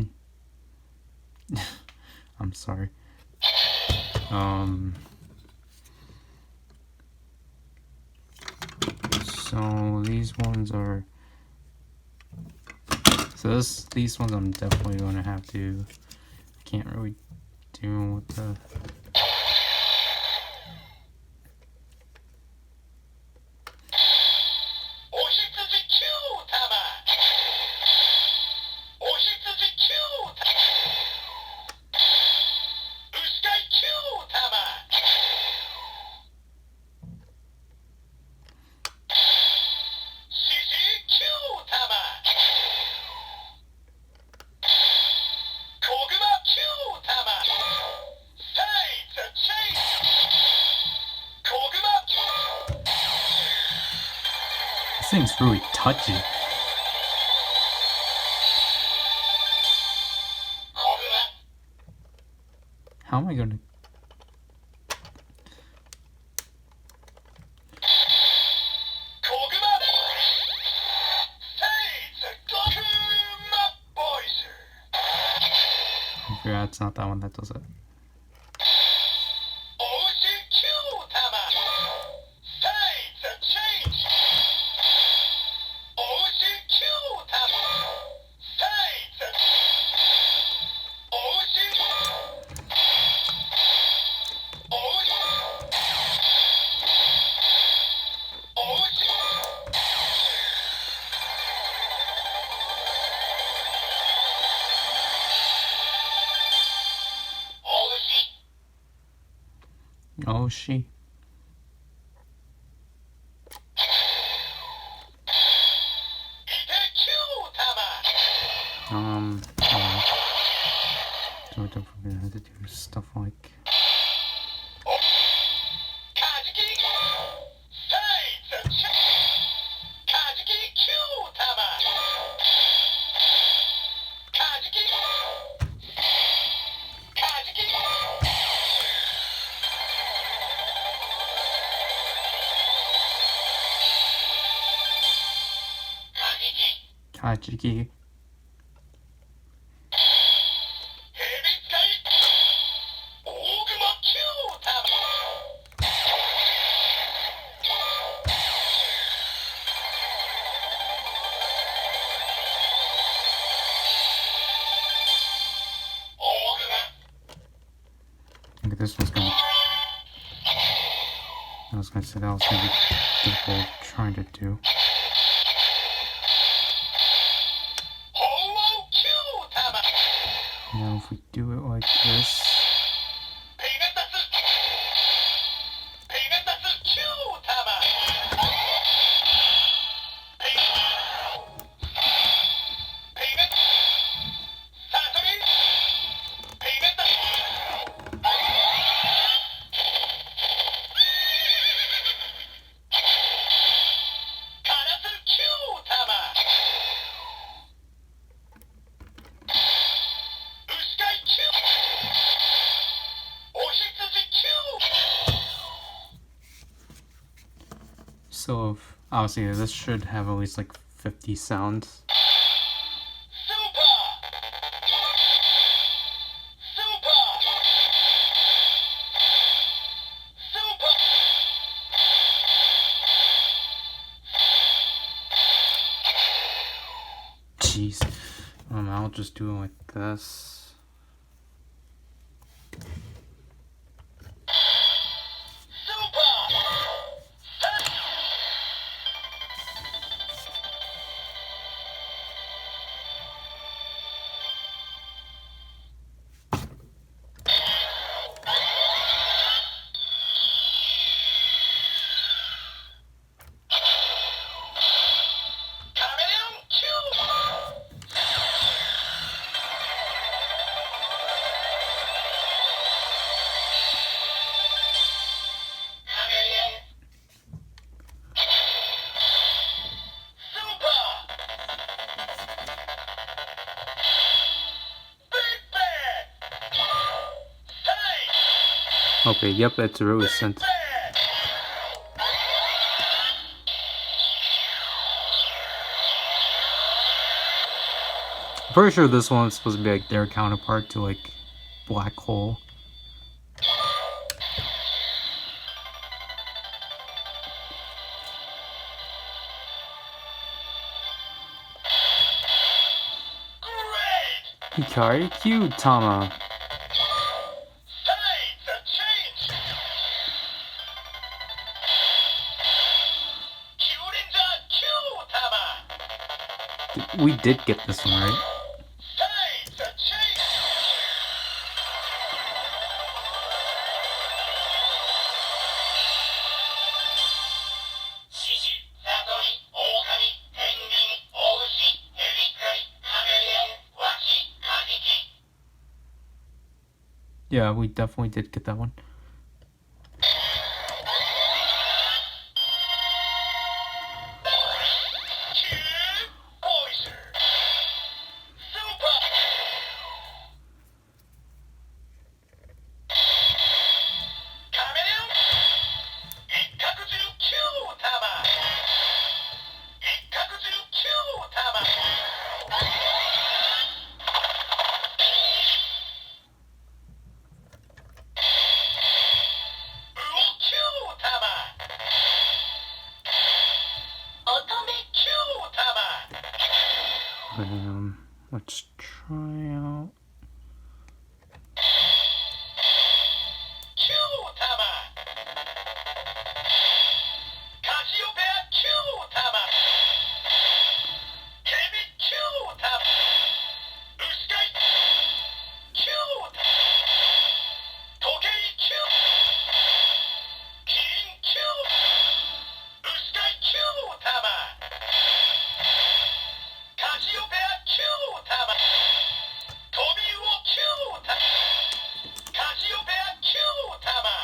[SPEAKER 1] I'm sorry. So these ones are. So these ones I'm definitely gonna have to. Can't really do with the.
[SPEAKER 2] Oshitsuji Kyutama. Oshitsuji Kyutama. Usukai Kyutama. Shishi Kyutama. Koguma Kyutama. Side the chain. Koguma.
[SPEAKER 1] This thing's really touchy.
[SPEAKER 2] Koguma.
[SPEAKER 1] How am I gonna?
[SPEAKER 2] Koguma. Side the Koguma boys.
[SPEAKER 1] I forgot it's not that one that does it.
[SPEAKER 2] Oshi Kyutama. Side the change. Oshi Kyutama. Side the. Oshi. Oshi. Oshi. Oshi.
[SPEAKER 1] Oh, she.
[SPEAKER 2] Ite Kyutama.
[SPEAKER 1] So don't forget how to do stuff like.
[SPEAKER 2] Kajiki. Side the change. Kajiki Kyutama. Kajiki. Kajiki.
[SPEAKER 1] Kajiki.
[SPEAKER 2] Hebitskai. Oguma Kyutama. Oguma.
[SPEAKER 1] Okay, this one's gonna. I was gonna say that was gonna be difficult trying to do.
[SPEAKER 2] Howo Kyutama.
[SPEAKER 1] Now if we do it like this.
[SPEAKER 2] Peinatatsu. Peinatatsu Kyutama. Peinat. Satori. Peinatatsu. Karatsu Kyutama. Usukai Kyutama. Oshitsuji Kyutama.
[SPEAKER 1] So if obviously this should have at least like 50 sounds.
[SPEAKER 2] Super. Super. Super.
[SPEAKER 1] Jeez. I'll just do it like this. Okay, yep, it's really sent. I'm pretty sure this one's supposed to be like their counterpart to like Black Hole.
[SPEAKER 2] Great!
[SPEAKER 1] Hikari Q-Tama.
[SPEAKER 2] Sides are changed! Kyuranger Q-Tama!
[SPEAKER 1] We did get this one, right?
[SPEAKER 2] Sides are changed! Shishi, Satori, Okami, Penguin, Oshi, Herikari, Chameleon, Washi, Kaneki.
[SPEAKER 1] Yeah, we definitely did get that one.
[SPEAKER 2] Boiser. Super. Chameleon. Ikkakuzu Q-Tama. Ikkakuzu Q-Tama. Uo Q-Tama. Otome Q-Tama.
[SPEAKER 1] Let's try out.
[SPEAKER 2] Q-Tama. Cassiopeia Q-Tama. Kebi Q-Tama. Uskai Q-Tama. Tokei Q. Kin Q. Uskai Q-Tama. Cassiopeia Q-Tama. Tobiuo Q-Tama. Cassiopeia Q-Tama.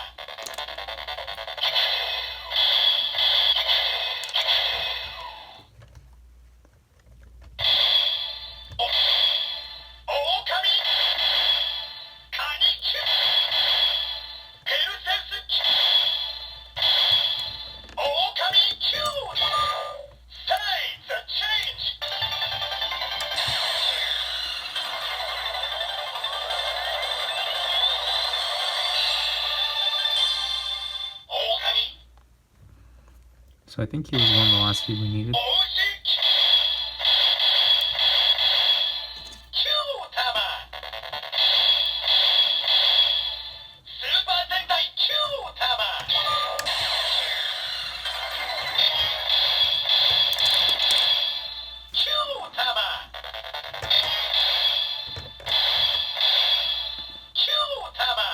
[SPEAKER 2] Okami. Kani Q. Perseus Q. Okami Q. Sides are changed. Okami.
[SPEAKER 1] So I think he was one of the last few we needed.
[SPEAKER 2] Oshi Q-Tama. Super Sentai Q-Tama. Q-Tama. Q-Tama.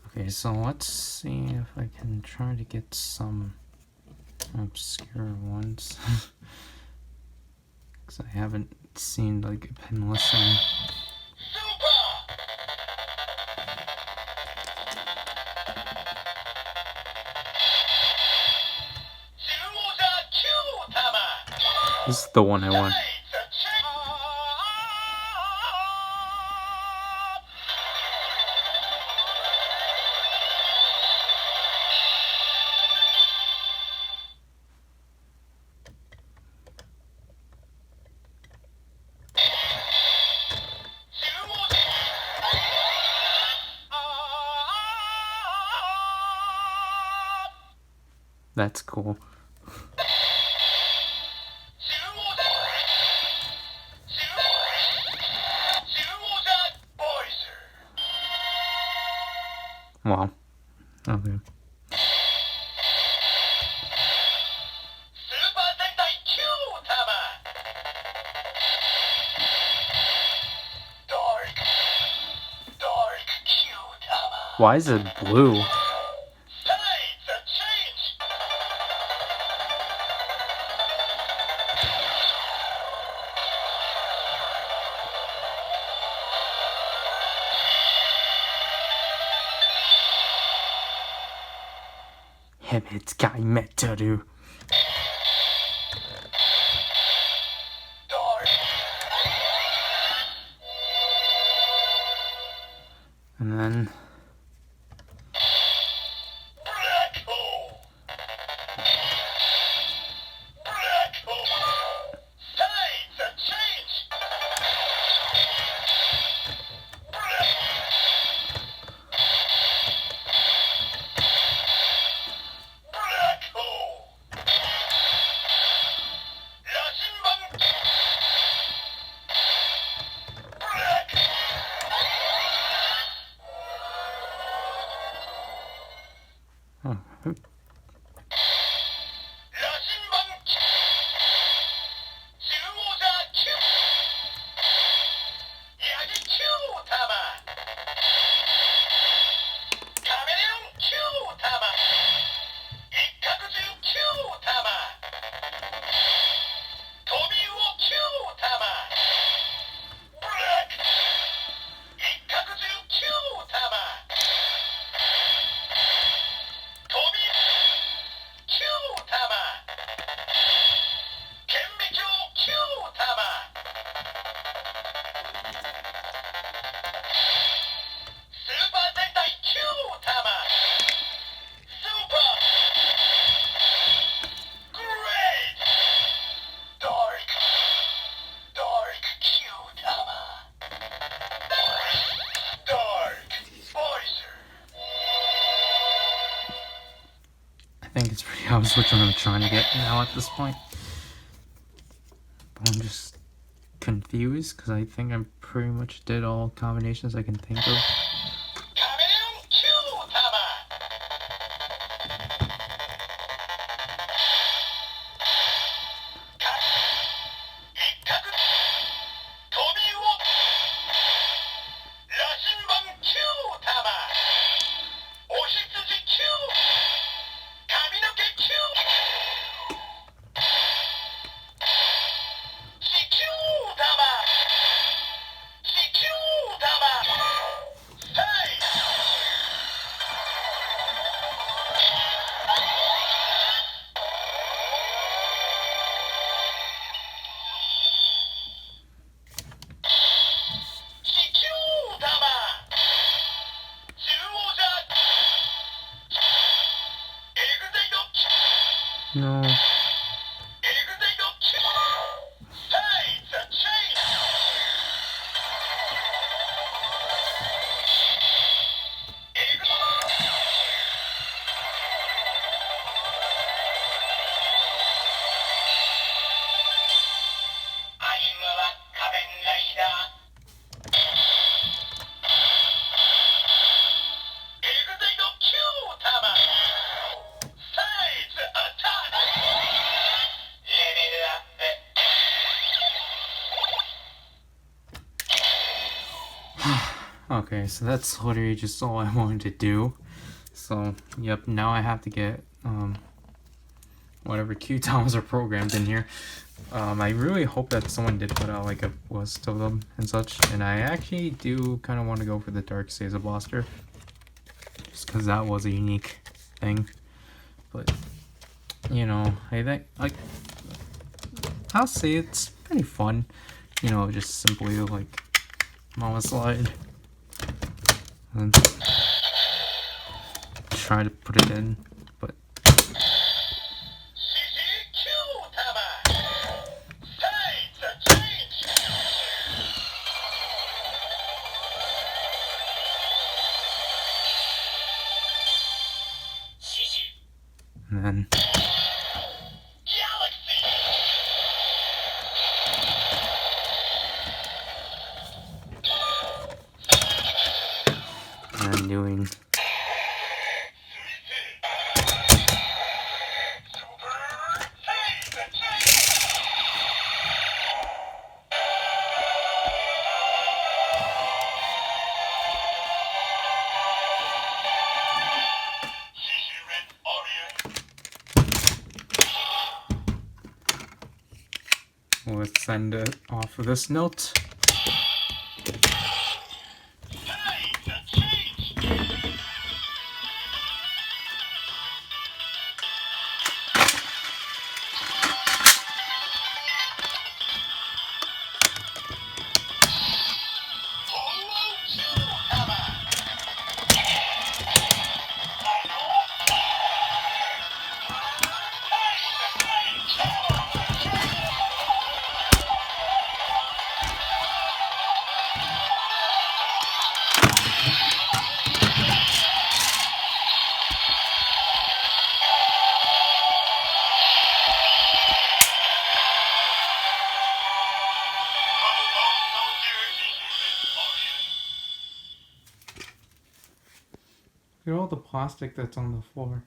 [SPEAKER 1] Okay, so let's see if I can try to get some obscure ones. Because I haven't seen like a pen listing.
[SPEAKER 2] Super. Kyuranger Q-Tama.
[SPEAKER 1] This is the one I want.
[SPEAKER 2] Sides are changed.
[SPEAKER 1] That's cool. Wow. Okay. Why is it blue? Hebetsukai Metaru. And then
[SPEAKER 2] Black hole. Black hole. Tides of change. Black hole. 라신방. Black.
[SPEAKER 1] oh,
[SPEAKER 2] 라신방. 지우자 큐. 야지 큐 타마. 카메레온 큐 타마. 이카쿠즈 큐 타마. 도미우오 큐 타마. 블랙. 이카쿠즈 큐 타마. 도미 큐 타마. 顕미교 큐 타마. 스ーパー戦隊큐 타마. Super. Great. Dark. Dark 큐 타마. Dark. Voicer.
[SPEAKER 1] I think it's pretty obvious which one I'm trying to get now at this point. But I'm just confused because I think I pretty much did all combinations I can think of.
[SPEAKER 2] 카메레온 큐 타마. 이카쿠. 도미우오. 라신방 큐 타마. 오시스지 큐. 가미노케 큐. 시큐 타마. 시큐 타마. 스타일. 시큐 타마. 지우오자. 에그제이도 큐.
[SPEAKER 1] No.
[SPEAKER 2] 에그제이도 큐. 스타일 체인. 아임과 가벤라이다. 에그제이도 큐 타마. 사이즈 아타크. 레벨 업.
[SPEAKER 1] Okay, so that's literally just all I wanted to do. So, yep, now I have to get whatever Q tiles are programmed in here. I really hope that someone did put out like a list of them and such. And I actually do kind of want to go for the Dark Caesar Blaster, just because that was a unique thing. But you know, I think like I'll say it's pretty fun. You know, just simply like mama slide and try to put it in, but
[SPEAKER 2] 시시 큐 타마. 사이즈 체인지. 시시
[SPEAKER 1] and then
[SPEAKER 2] 갤럭시.
[SPEAKER 1] and then doing let's end it off with this note.
[SPEAKER 3] Look at all the plastic that's on the floor.